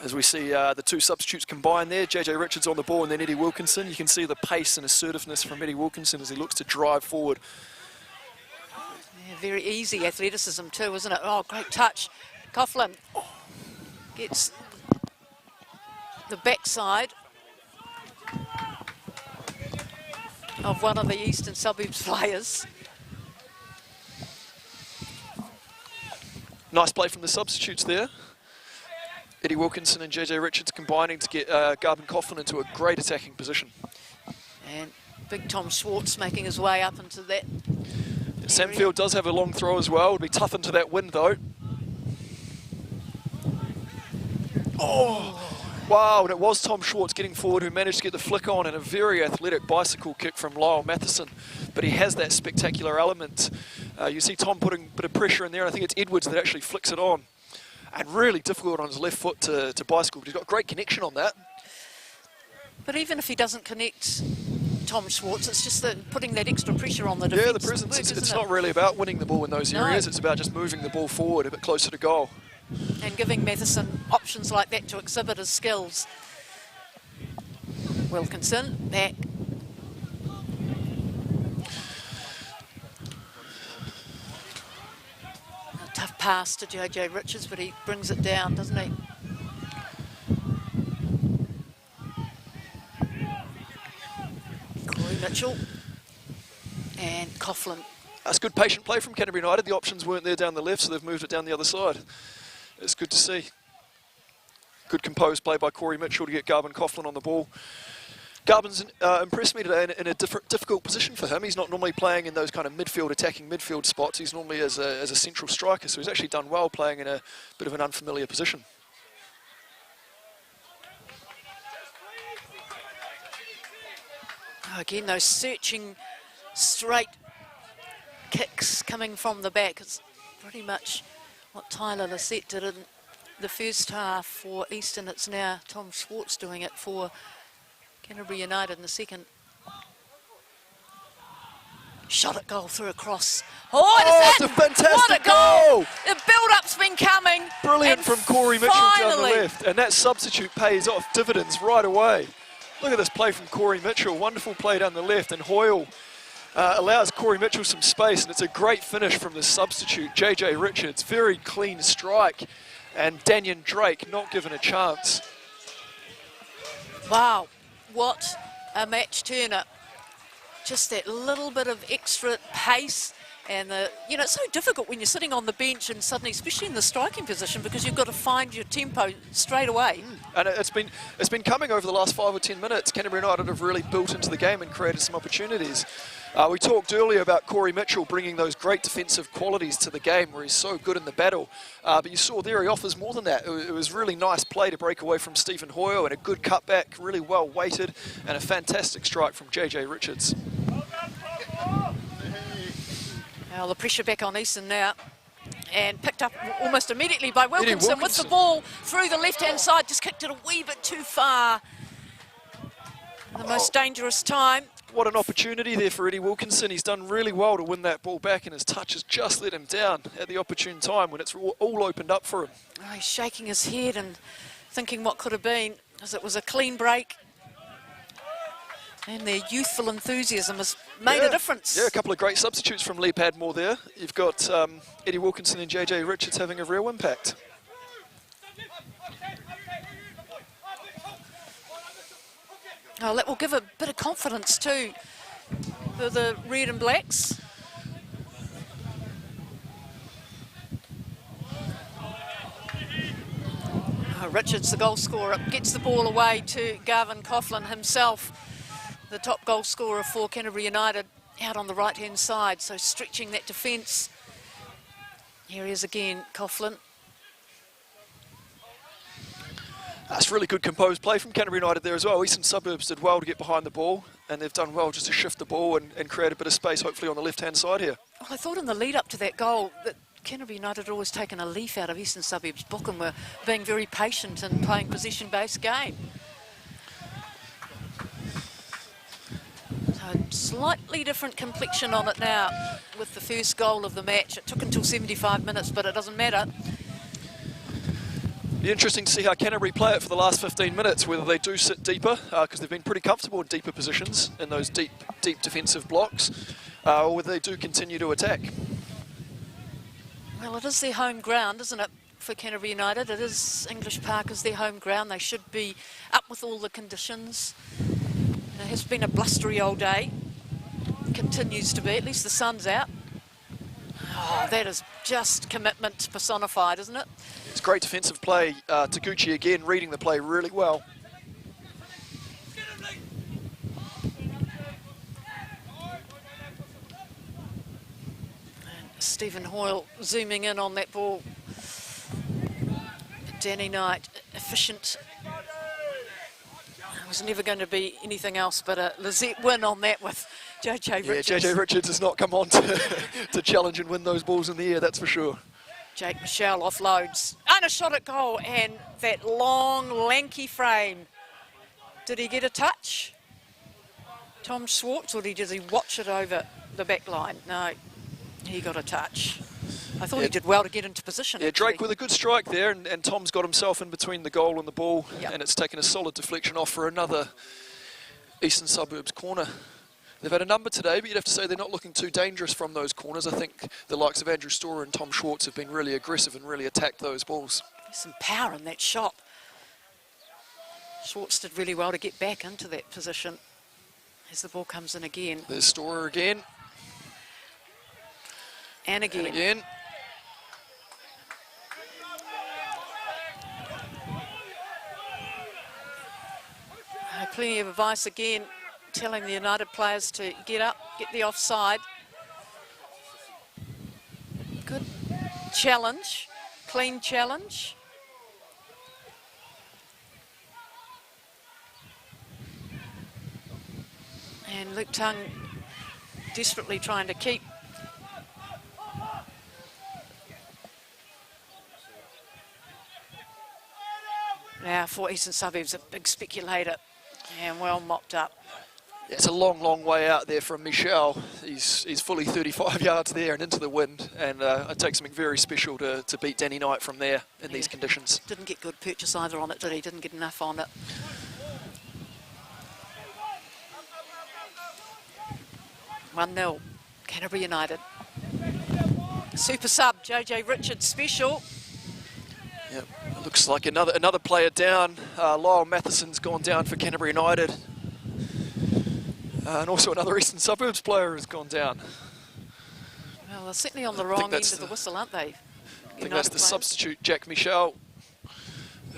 As we see the two substitutes combined there, JJ Richards on the ball and then Eddie Wilkinson. You can see the pace and assertiveness from Eddie Wilkinson as he looks to drive forward. Yeah, very easy athleticism too, isn't it? Oh, great touch. Coughlin gets the backside of one of the Eastern Suburbs players. Nice play from the substitutes there. Eddie Wilkinson and JJ Richards combining to get Garvin Coughlin into a great attacking position. And big Tom Schwartz making his way up into that Sam area. Field does have a long throw as well. It'll be tough into that wind though. Oh! Wow, and it was Tom Schwartz getting forward who managed to get the flick on and a very athletic bicycle kick from Lyle Matheson. But he has that spectacular element. You see Tom putting a bit of pressure in there, and I think it's Edwards that actually flicks it on. And really difficult on his left foot to bicycle, but he's got great connection on that. But even if he doesn't connect Tom Schwartz, it's just putting that extra pressure on the defence. Yeah, the presence. It's not really about winning the ball in those areas, it's about just moving the ball forward a bit closer to goal. And giving Matheson options like that to exhibit his skills. Wilkinson back. A tough pass to JJ Richards, but he brings it down, doesn't he? Corey Mitchell and Coughlin. That's good patient play from Canterbury United. The options weren't there down the left, so they've moved it down the other side. It's good to see. Good composed play by Corey Mitchell to get Garvin Coughlin on the ball. Garvin's impressed me today in a difficult position for him. He's not normally playing in those kind of attacking midfield spots. He's normally as a central striker, so he's actually done well playing in a bit of an unfamiliar position. Again, those searching straight kicks coming from the back. It's pretty much what Tyler Lissette did in the first half for Eastern. It's now Tom Schwartz doing it for Canterbury United in the second. Shot at goal through a cross. Oh, it's a fantastic what a goal! goal! The build-up's been coming. Brilliant and from Corey Mitchell down the finally, left, and that substitute pays off dividends right away. Look at this play from Corey Mitchell, wonderful play down the left, and Hoyle allows Corey Mitchell some space, and it's a great finish from the substitute, JJ Richards. Very clean strike, and Daniel Drake not given a chance. Wow, what a match turner. Just that little bit of extra pace, and it's so difficult when you're sitting on the bench and suddenly, especially in the striking position, because you've got to find your tempo straight away. And it's been coming over the last 5 or 10 minutes. Canterbury United have really built into the game and created some opportunities. We talked earlier about Corey Mitchell bringing those great defensive qualities to the game where he's so good in the battle. But you saw there he offers more than that. It was really nice play to break away from Stephen Hoyle, and a good cutback, really well weighted, and a fantastic strike from JJ Richards. Well, the pressure back on Easton now, and picked up almost immediately by Wilkinson with the ball through the left-hand side, just kicked it a wee bit too far. The most dangerous time. What an opportunity there for Eddie Wilkinson. He's done really well to win that ball back, and his touch has just let him down at the opportune time when it's all opened up for him. Oh, he's shaking his head and thinking what could have been, as it was a clean break. And their youthful enthusiasm has made a difference. Yeah, a couple of great substitutes from Lee Padmore there. You've got Eddie Wilkinson and JJ Richards having a real impact. Oh, that will give a bit of confidence too for the red and blacks. Oh, Richards, the goal scorer, gets the ball away to Garvin Coughlin himself, the top goal scorer for Canterbury United, out on the right-hand side, so stretching that defence. Here he is again, Coughlin. That's really good composed play from Canterbury United there as well. Eastern Suburbs did well to get behind the ball, and they've done well just to shift the ball and create a bit of space, hopefully on the left-hand side here. Well, I thought in the lead-up to that goal that Canterbury United had always taken a leaf out of Eastern Suburbs' book and were being very patient and playing possession-based game. So slightly different complexion on it now with the first goal of the match. It took until 75 minutes, but it doesn't matter. Be interesting to see how Canterbury play it for the last 15 minutes, whether they do sit deeper, because they've been pretty comfortable in deeper positions in those deep defensive blocks, or whether they do continue to attack. Well, it is their home ground, isn't it, for Canterbury United? It is English Park is their home ground. They should be up with all the conditions. It has been a blustery old day. It continues to be, at least the sun's out. Oh, that is just commitment personified, isn't it? It's great defensive play. Taguchi again reading the play really well. And Stephen Hoyle zooming in on that ball. Danny Knight, efficient. It was never going to be anything else but a Lizette win on that with JJ Richards. Yeah, JJ Richards has not come on to challenge and win those balls in the air, that's for sure. Jake Michelle offloads, and a shot at goal, and that long, lanky frame. Did he get a touch? Tom Schwartz, or did he watch it over the back line? No, he got a touch. I thought he did well to get into position. Yeah, actually. Drake with a good strike there, and Tom's got himself in between the goal and the ball, and it's taken a solid deflection off for another Eastern Suburbs corner. They've had a number today, but you'd have to say they're not looking too dangerous from those corners. I think the likes of Andrew Storer and Tom Schwartz have been really aggressive and really attacked those balls. There's some power in that shot. Schwartz did really well to get back into that position as the ball comes in again. There's Storer again. And again. And again. Plenty of advice again, telling the United players to get up, get the offside. Good challenge, clean challenge. And Luke Tung desperately trying to keep. Now for Eastern Suburbs, a big speculator and well mopped up. It's a long, long way out there from Michel. He's fully 35 yards there and into the wind, and it takes something very special to beat Danny Knight from there in these conditions. Didn't get good purchase either on it, did he? Didn't get enough on it. (1-0), Canterbury United. Super sub, JJ Richards special. Yep, it looks like another player down. Lyle Matheson's gone down for Canterbury United. And also another Eastern Suburbs player has gone down. Well, they're certainly on the wrong end of the whistle, aren't they? I think that's the substitute, Jack Michel,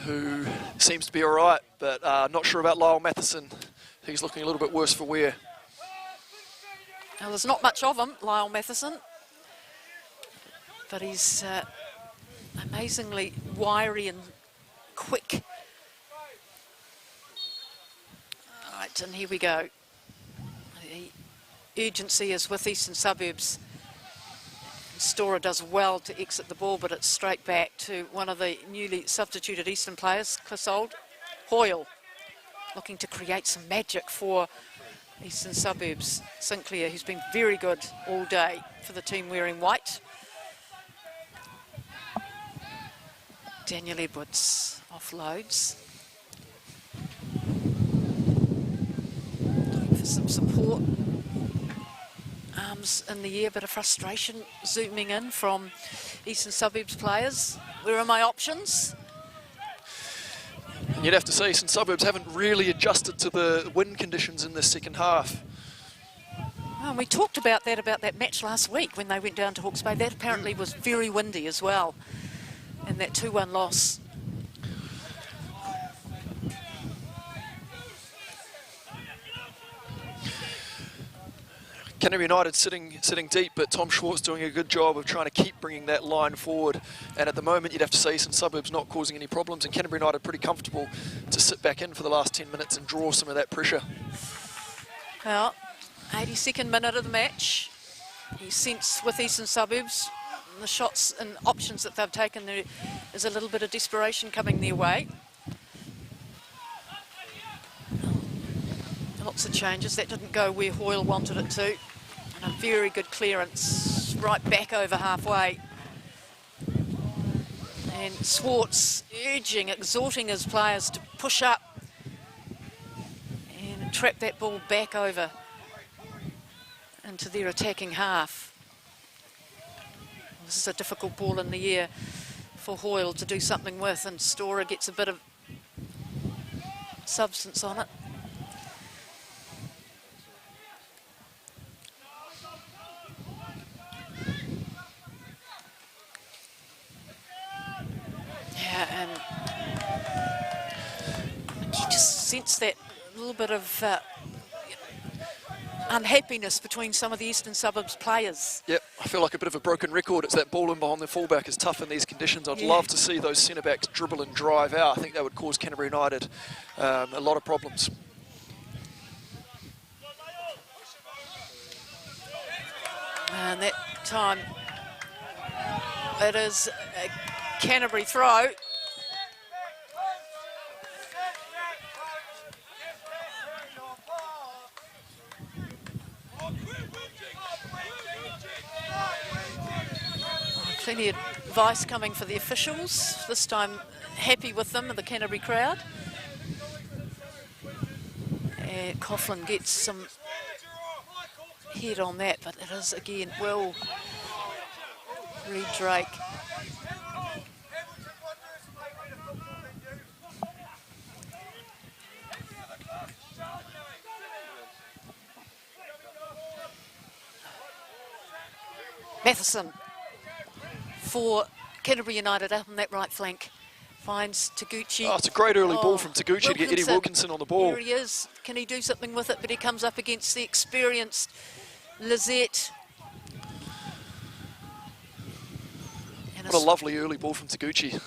who seems to be all right, but not sure about Lyle Matheson. He's looking a little bit worse for wear. Well, there's not much of him, Lyle Matheson, but he's amazingly wiry and quick. All right, and here we go. The urgency is with Eastern Suburbs. Storer does well to exit the ball, but it's straight back to one of the newly substituted Eastern players, Clissold. Hoyle, looking to create some magic for Eastern Suburbs. Sinclair, who's been very good all day for the team wearing white. Daniel Edwards offloads. Looking for some support. Arms in the air, bit of frustration zooming in from Eastern Suburbs players. Where are my options? You'd have to say Eastern Suburbs haven't really adjusted to the wind conditions in the second half. Well, we talked about that match last week when they went down to Hawke's Bay. That apparently was very windy as well, and that 2-1 loss. Canterbury United sitting deep, but Tom Schwartz doing a good job of trying to keep bringing that line forward. And at the moment, you'd have to say Eastern Suburbs not causing any problems, and Canterbury United pretty comfortable to sit back in for the last 10 minutes and draw some of that pressure. Well, 82nd minute of the match. You sense with Eastern Suburbs, the shots and options that they've taken, there is a little bit of desperation coming their way. Lots of changes. That didn't go where Hoyle wanted it to. And a very good clearance right back over halfway. And Schwartz urging, exhorting his players to push up and trap that ball back over into their attacking half. This is a difficult ball in the air for Hoyle to do something with, and Storer gets a bit of substance on it. And you just sense that little bit of unhappiness between some of the Eastern Suburbs players. Yep, I feel like a bit of a broken record. It's that ball in behind the fullback is tough in these conditions. I'd love to see those centre-backs dribble and drive out. I think that would cause Canterbury United a lot of problems. And that time, it is a Canterbury throw. Plenty of advice coming for the officials, this time happy with them and the Canterbury crowd. And Coughlin gets some head on that, but it is again well Reed Drake. Matheson for Canterbury United up on that right flank. Finds Taguchi. Oh, it's a great early ball from Taguchi to get Eddie Wilkinson on the ball. Here he is. Can he do something with it? But he comes up against the experienced Lizette. What a lovely early ball from Taguchi.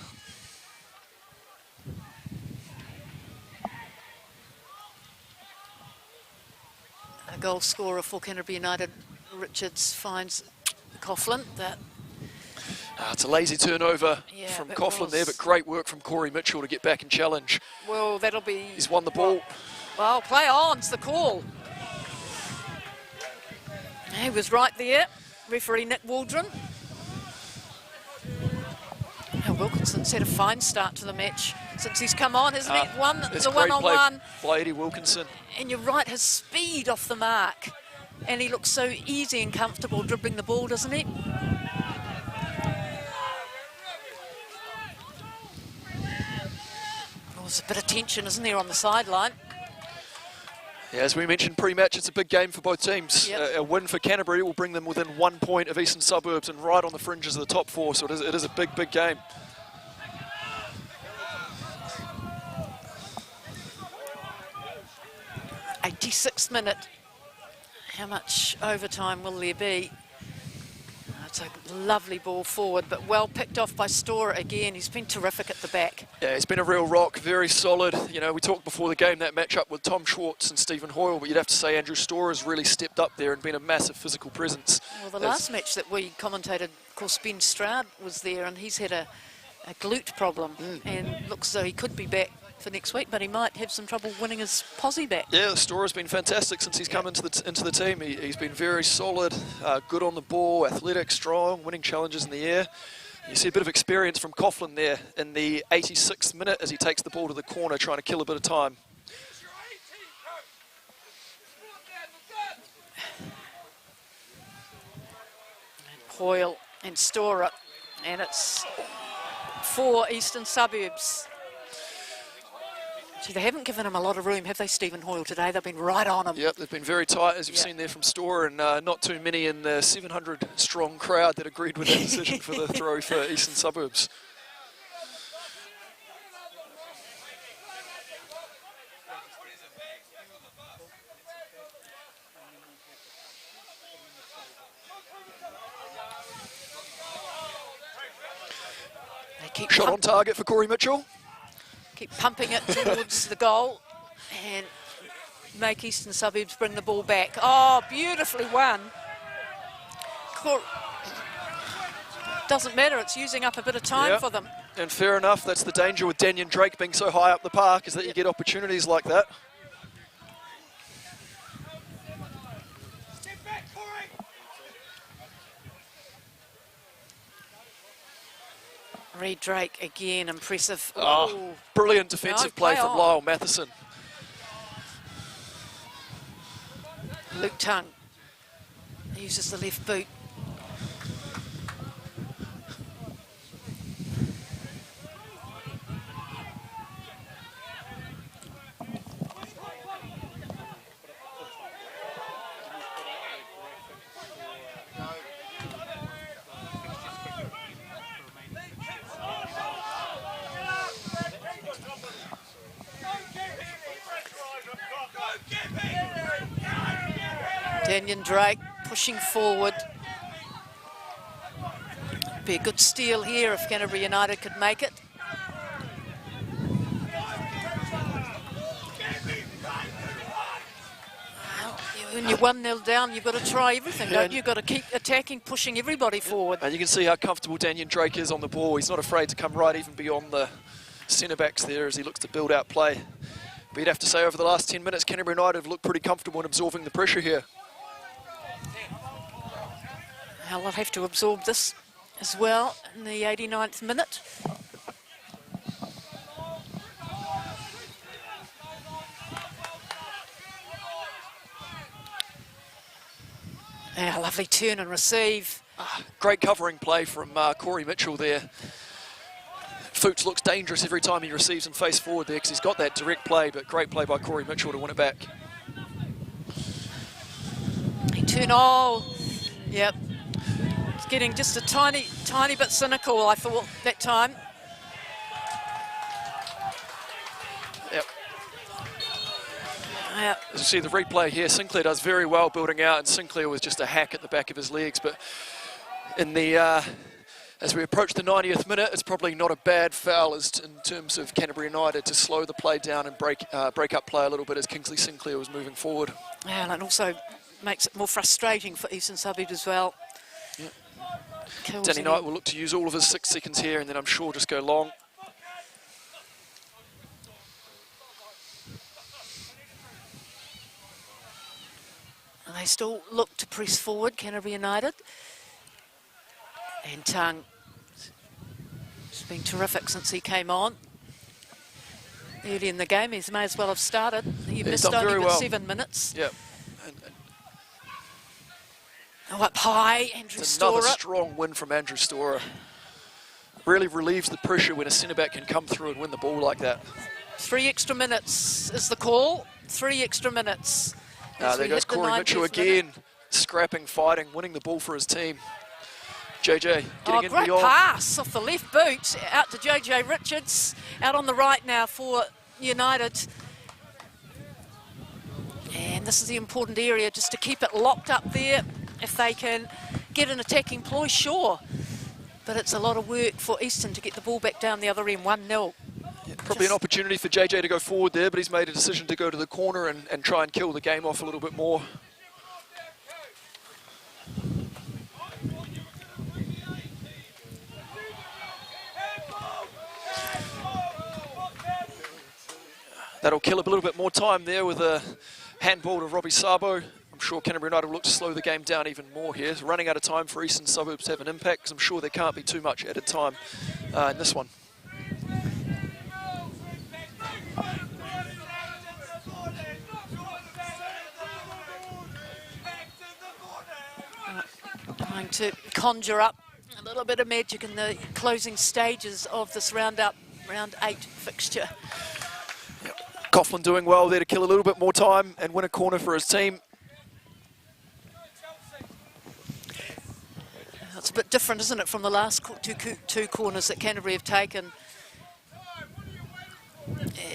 A goal scorer for Canterbury United, Richards, finds Coughlin. It's a lazy turnover from Coughlin there, but great work from Corey Mitchell to get back and challenge. Well, that'll be... He's won the ball. Well, play on, it's the call. He was right there, referee Nick Waldron. Now Wilkinson's had a fine start to the match since he's come on, hasn't he? Won the one-on-one. By Eddie Wilkinson. And you're right, his speed off the mark. And he looks so easy and comfortable dribbling the ball, doesn't he? Oh, there's a bit of tension, isn't there, on the sideline? Yeah, as we mentioned pre-match, it's a big game for both teams. Yep. A win for Canterbury will bring them within 1 point of Eastern Suburbs and right on the fringes of the top four, so it is a big, big game. '86th minute. How much overtime will there be? It's a lovely ball forward, but well picked off by Storer again. He's been terrific at the back. Yeah, he's been a real rock, very solid. You know, we talked before the game, that matchup with Tom Schwartz and Stephen Hoyle, but you'd have to say Andrew Storer has really stepped up there and been a massive physical presence. Well, the last match that we commentated, of course, Ben Stroud was there, and he's had a glute problem, and looks as though he could be back for next week, but he might have some trouble winning his posse back. Yeah, Storer's been fantastic since he's come into the team. He's been very solid, good on the ball, athletic, strong, winning challenges in the air. You see a bit of experience from Coughlin there in the 86th minute as he takes the ball to the corner, trying to kill a bit of time. Hoyle and Storer, and it's for Eastern Suburbs. See, they haven't given him a lot of room, have they, Stephen Hoyle, today? They've been right on him. Yep, they've been very tight, as you've seen there from Storer, and not too many in the 700-strong crowd that agreed with that decision for the throw for Eastern Suburbs. They keep Shot on target for Corey Mitchell. Keep pumping it towards the goal and make Eastern Suburbs bring the ball back. Oh, beautifully won. Doesn't matter, it's using up a bit of time for them. And fair enough, that's the danger with Daniel Drake being so high up the park, is that you get opportunities like that. Reed Drake again, impressive. Oh, brilliant defensive play from Lyle Matheson. Luke Tongue uses the left boot. Daniel Drake pushing forward. Be a good steal here if Canterbury United could make it. When you're 1-0 down, you've got to try everything, don't you? You've got to keep attacking, pushing everybody forward. And you can see how comfortable Daniel Drake is on the ball. He's not afraid to come right even beyond the centre-backs there as he looks to build out play. But you'd have to say over the last 10 minutes, Canterbury United have looked pretty comfortable in absorbing the pressure here. Now they'll have to absorb this as well in the 89th minute. Yeah, lovely turn and receive. Great covering play from Corey Mitchell there. Fuchs looks dangerous every time he receives and face forward there because he's got that direct play, but great play by Corey Mitchell to win it back. He turned, yep. It's getting just a tiny bit cynical, I thought, that time. Yep. Yep. As you see the replay here, Sinclair does very well building out, and Sinclair was just a hack at the back of his legs, but in the as we approach the 90th minute, it's probably not a bad foul in terms of Canterbury United to slow the play down and break up play a little bit as Kingsley Sinclair was moving forward. Yeah, and it also makes it more frustrating for Eastern Suburbs as well. Yep. Kills Danny Knight will look to use all of his 6 seconds here and then I'm sure just go long. They still look to press forward, Canterbury United. And Tung has been terrific since he came on. Early in the game, he may as well have started. He missed only but 7 minutes. Yep. Oh, up high, Andrew Storer. Another strong win from Andrew Storer. Really relieves the pressure when a centre-back can come through and win the ball like that. 3 extra minutes is the call. 3 extra minutes. There goes Corey Mitchell again, scrapping, fighting, winning the ball for his team. JJ getting in great beyond. pass off the left boot out to JJ Richards. Out on the right now for United. And this is the important area, just to keep it locked up there. If they can get an attacking ploy, sure. But it's a lot of work for Eastern to get the ball back down the other end, 1-0. Yeah, probably an opportunity for JJ to go forward there, but he's made a decision to go to the corner and try and kill the game off a little bit more. That'll kill a little bit more time there with a handball to Robbie Sabo. I'm sure Canterbury United will look to slow the game down even more here. It's running out of time for Eastern Suburbs to have an impact, because I'm sure there can't be too much added time in this one. Trying to conjure up a little bit of magic in the closing stages of this round 8 fixture. Yep. Coughlin doing well there to kill a little bit more time and win a corner for his team. It's a bit different, isn't it, from the last two corners that Canterbury have taken.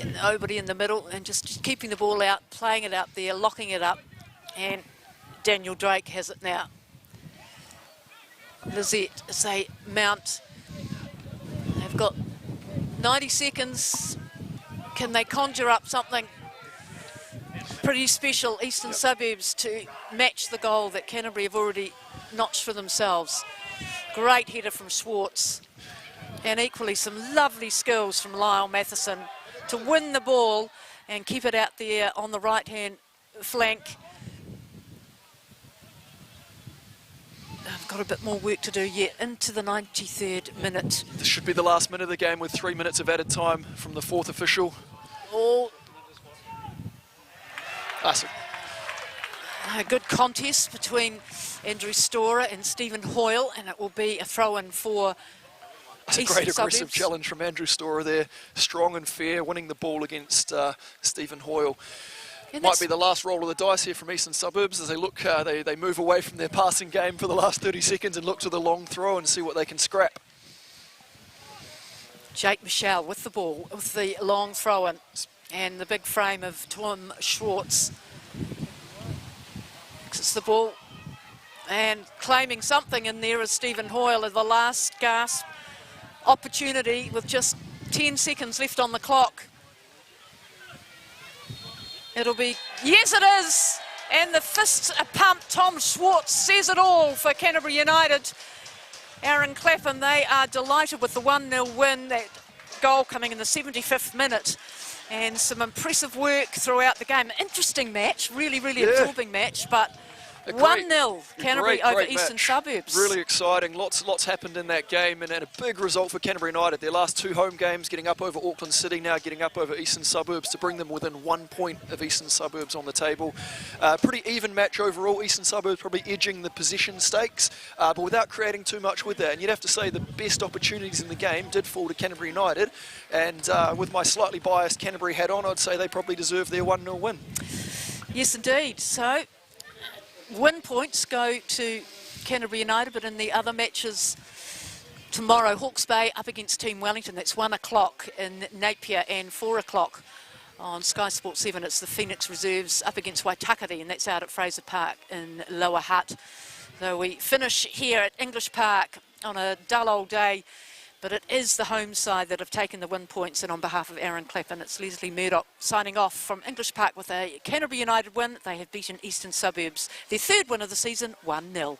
And nobody in the middle, and just keeping the ball out, playing it out there, locking it up. And Daniel Drake has it now. Lizette, as they mount. They've got 90 seconds. Can they conjure up something pretty special, Eastern Suburbs, to match the goal that Canterbury have already notched for themselves? Great header from Schwartz, and equally some lovely skills from Lyle Matheson to win the ball and keep it out there on the right-hand flank. I've got a bit more work to do yet into the 93rd minute. This should be the last minute of the game with 3 minutes of added time from the 4th official. A good contest between Andrew Storer and Stephen Hoyle, and it will be a throw-in for Eastern Great aggressive Suburbs. challenge from Andrew Storer there. Strong and fair, winning the ball against Stephen Hoyle. And Might be the last roll of the dice here from Eastern Suburbs as they look, they move away from their passing game for the last 30 seconds and look to the long throw and see what they can scrap. Jake Michelle with the ball, with the long throw-in, and the big frame of Tom Schwartz. It's the ball, and claiming something in there is Stephen Hoyle at the last gasp opportunity with just 10 seconds left on the clock. It'll be, yes it is, and the fists are pumped. Tom Schwartz says it all for Canterbury United. Aaron Clapham, they are delighted with the 1-0 win, that goal coming in the 75th minute. And some impressive work throughout the game. Interesting match, really absorbing match, but 1-0 Canterbury over Eastern Suburbs. Really exciting. Lots happened in that game, and a big result for Canterbury United. Their last 2 home games, getting up over Auckland City, now getting up over Eastern Suburbs to bring them within 1 point of Eastern Suburbs on the table. Pretty even match overall. Eastern Suburbs probably edging the possession stakes, but without creating too much with that. And you'd have to say the best opportunities in the game did fall to Canterbury United. And with my slightly biased Canterbury hat on, I'd say they probably deserve their 1-0 win. Yes, indeed. So, win points go to Canterbury United, but in the other matches tomorrow, Hawke's Bay up against Team Wellington. That's 1 o'clock in Napier, and 4 o'clock on Sky Sport 7. It's the Phoenix Reserves up against Waitakere, and that's out at Fraser Park in Lower Hutt. So we finish here at English Park on a dull old day, but it is the home side that have taken the win points, and on behalf of Aaron Clapham, it's Leslie Murdoch signing off from English Park with a Canterbury United win. They have beaten Eastern Suburbs, their 3rd win of the season, 1-0.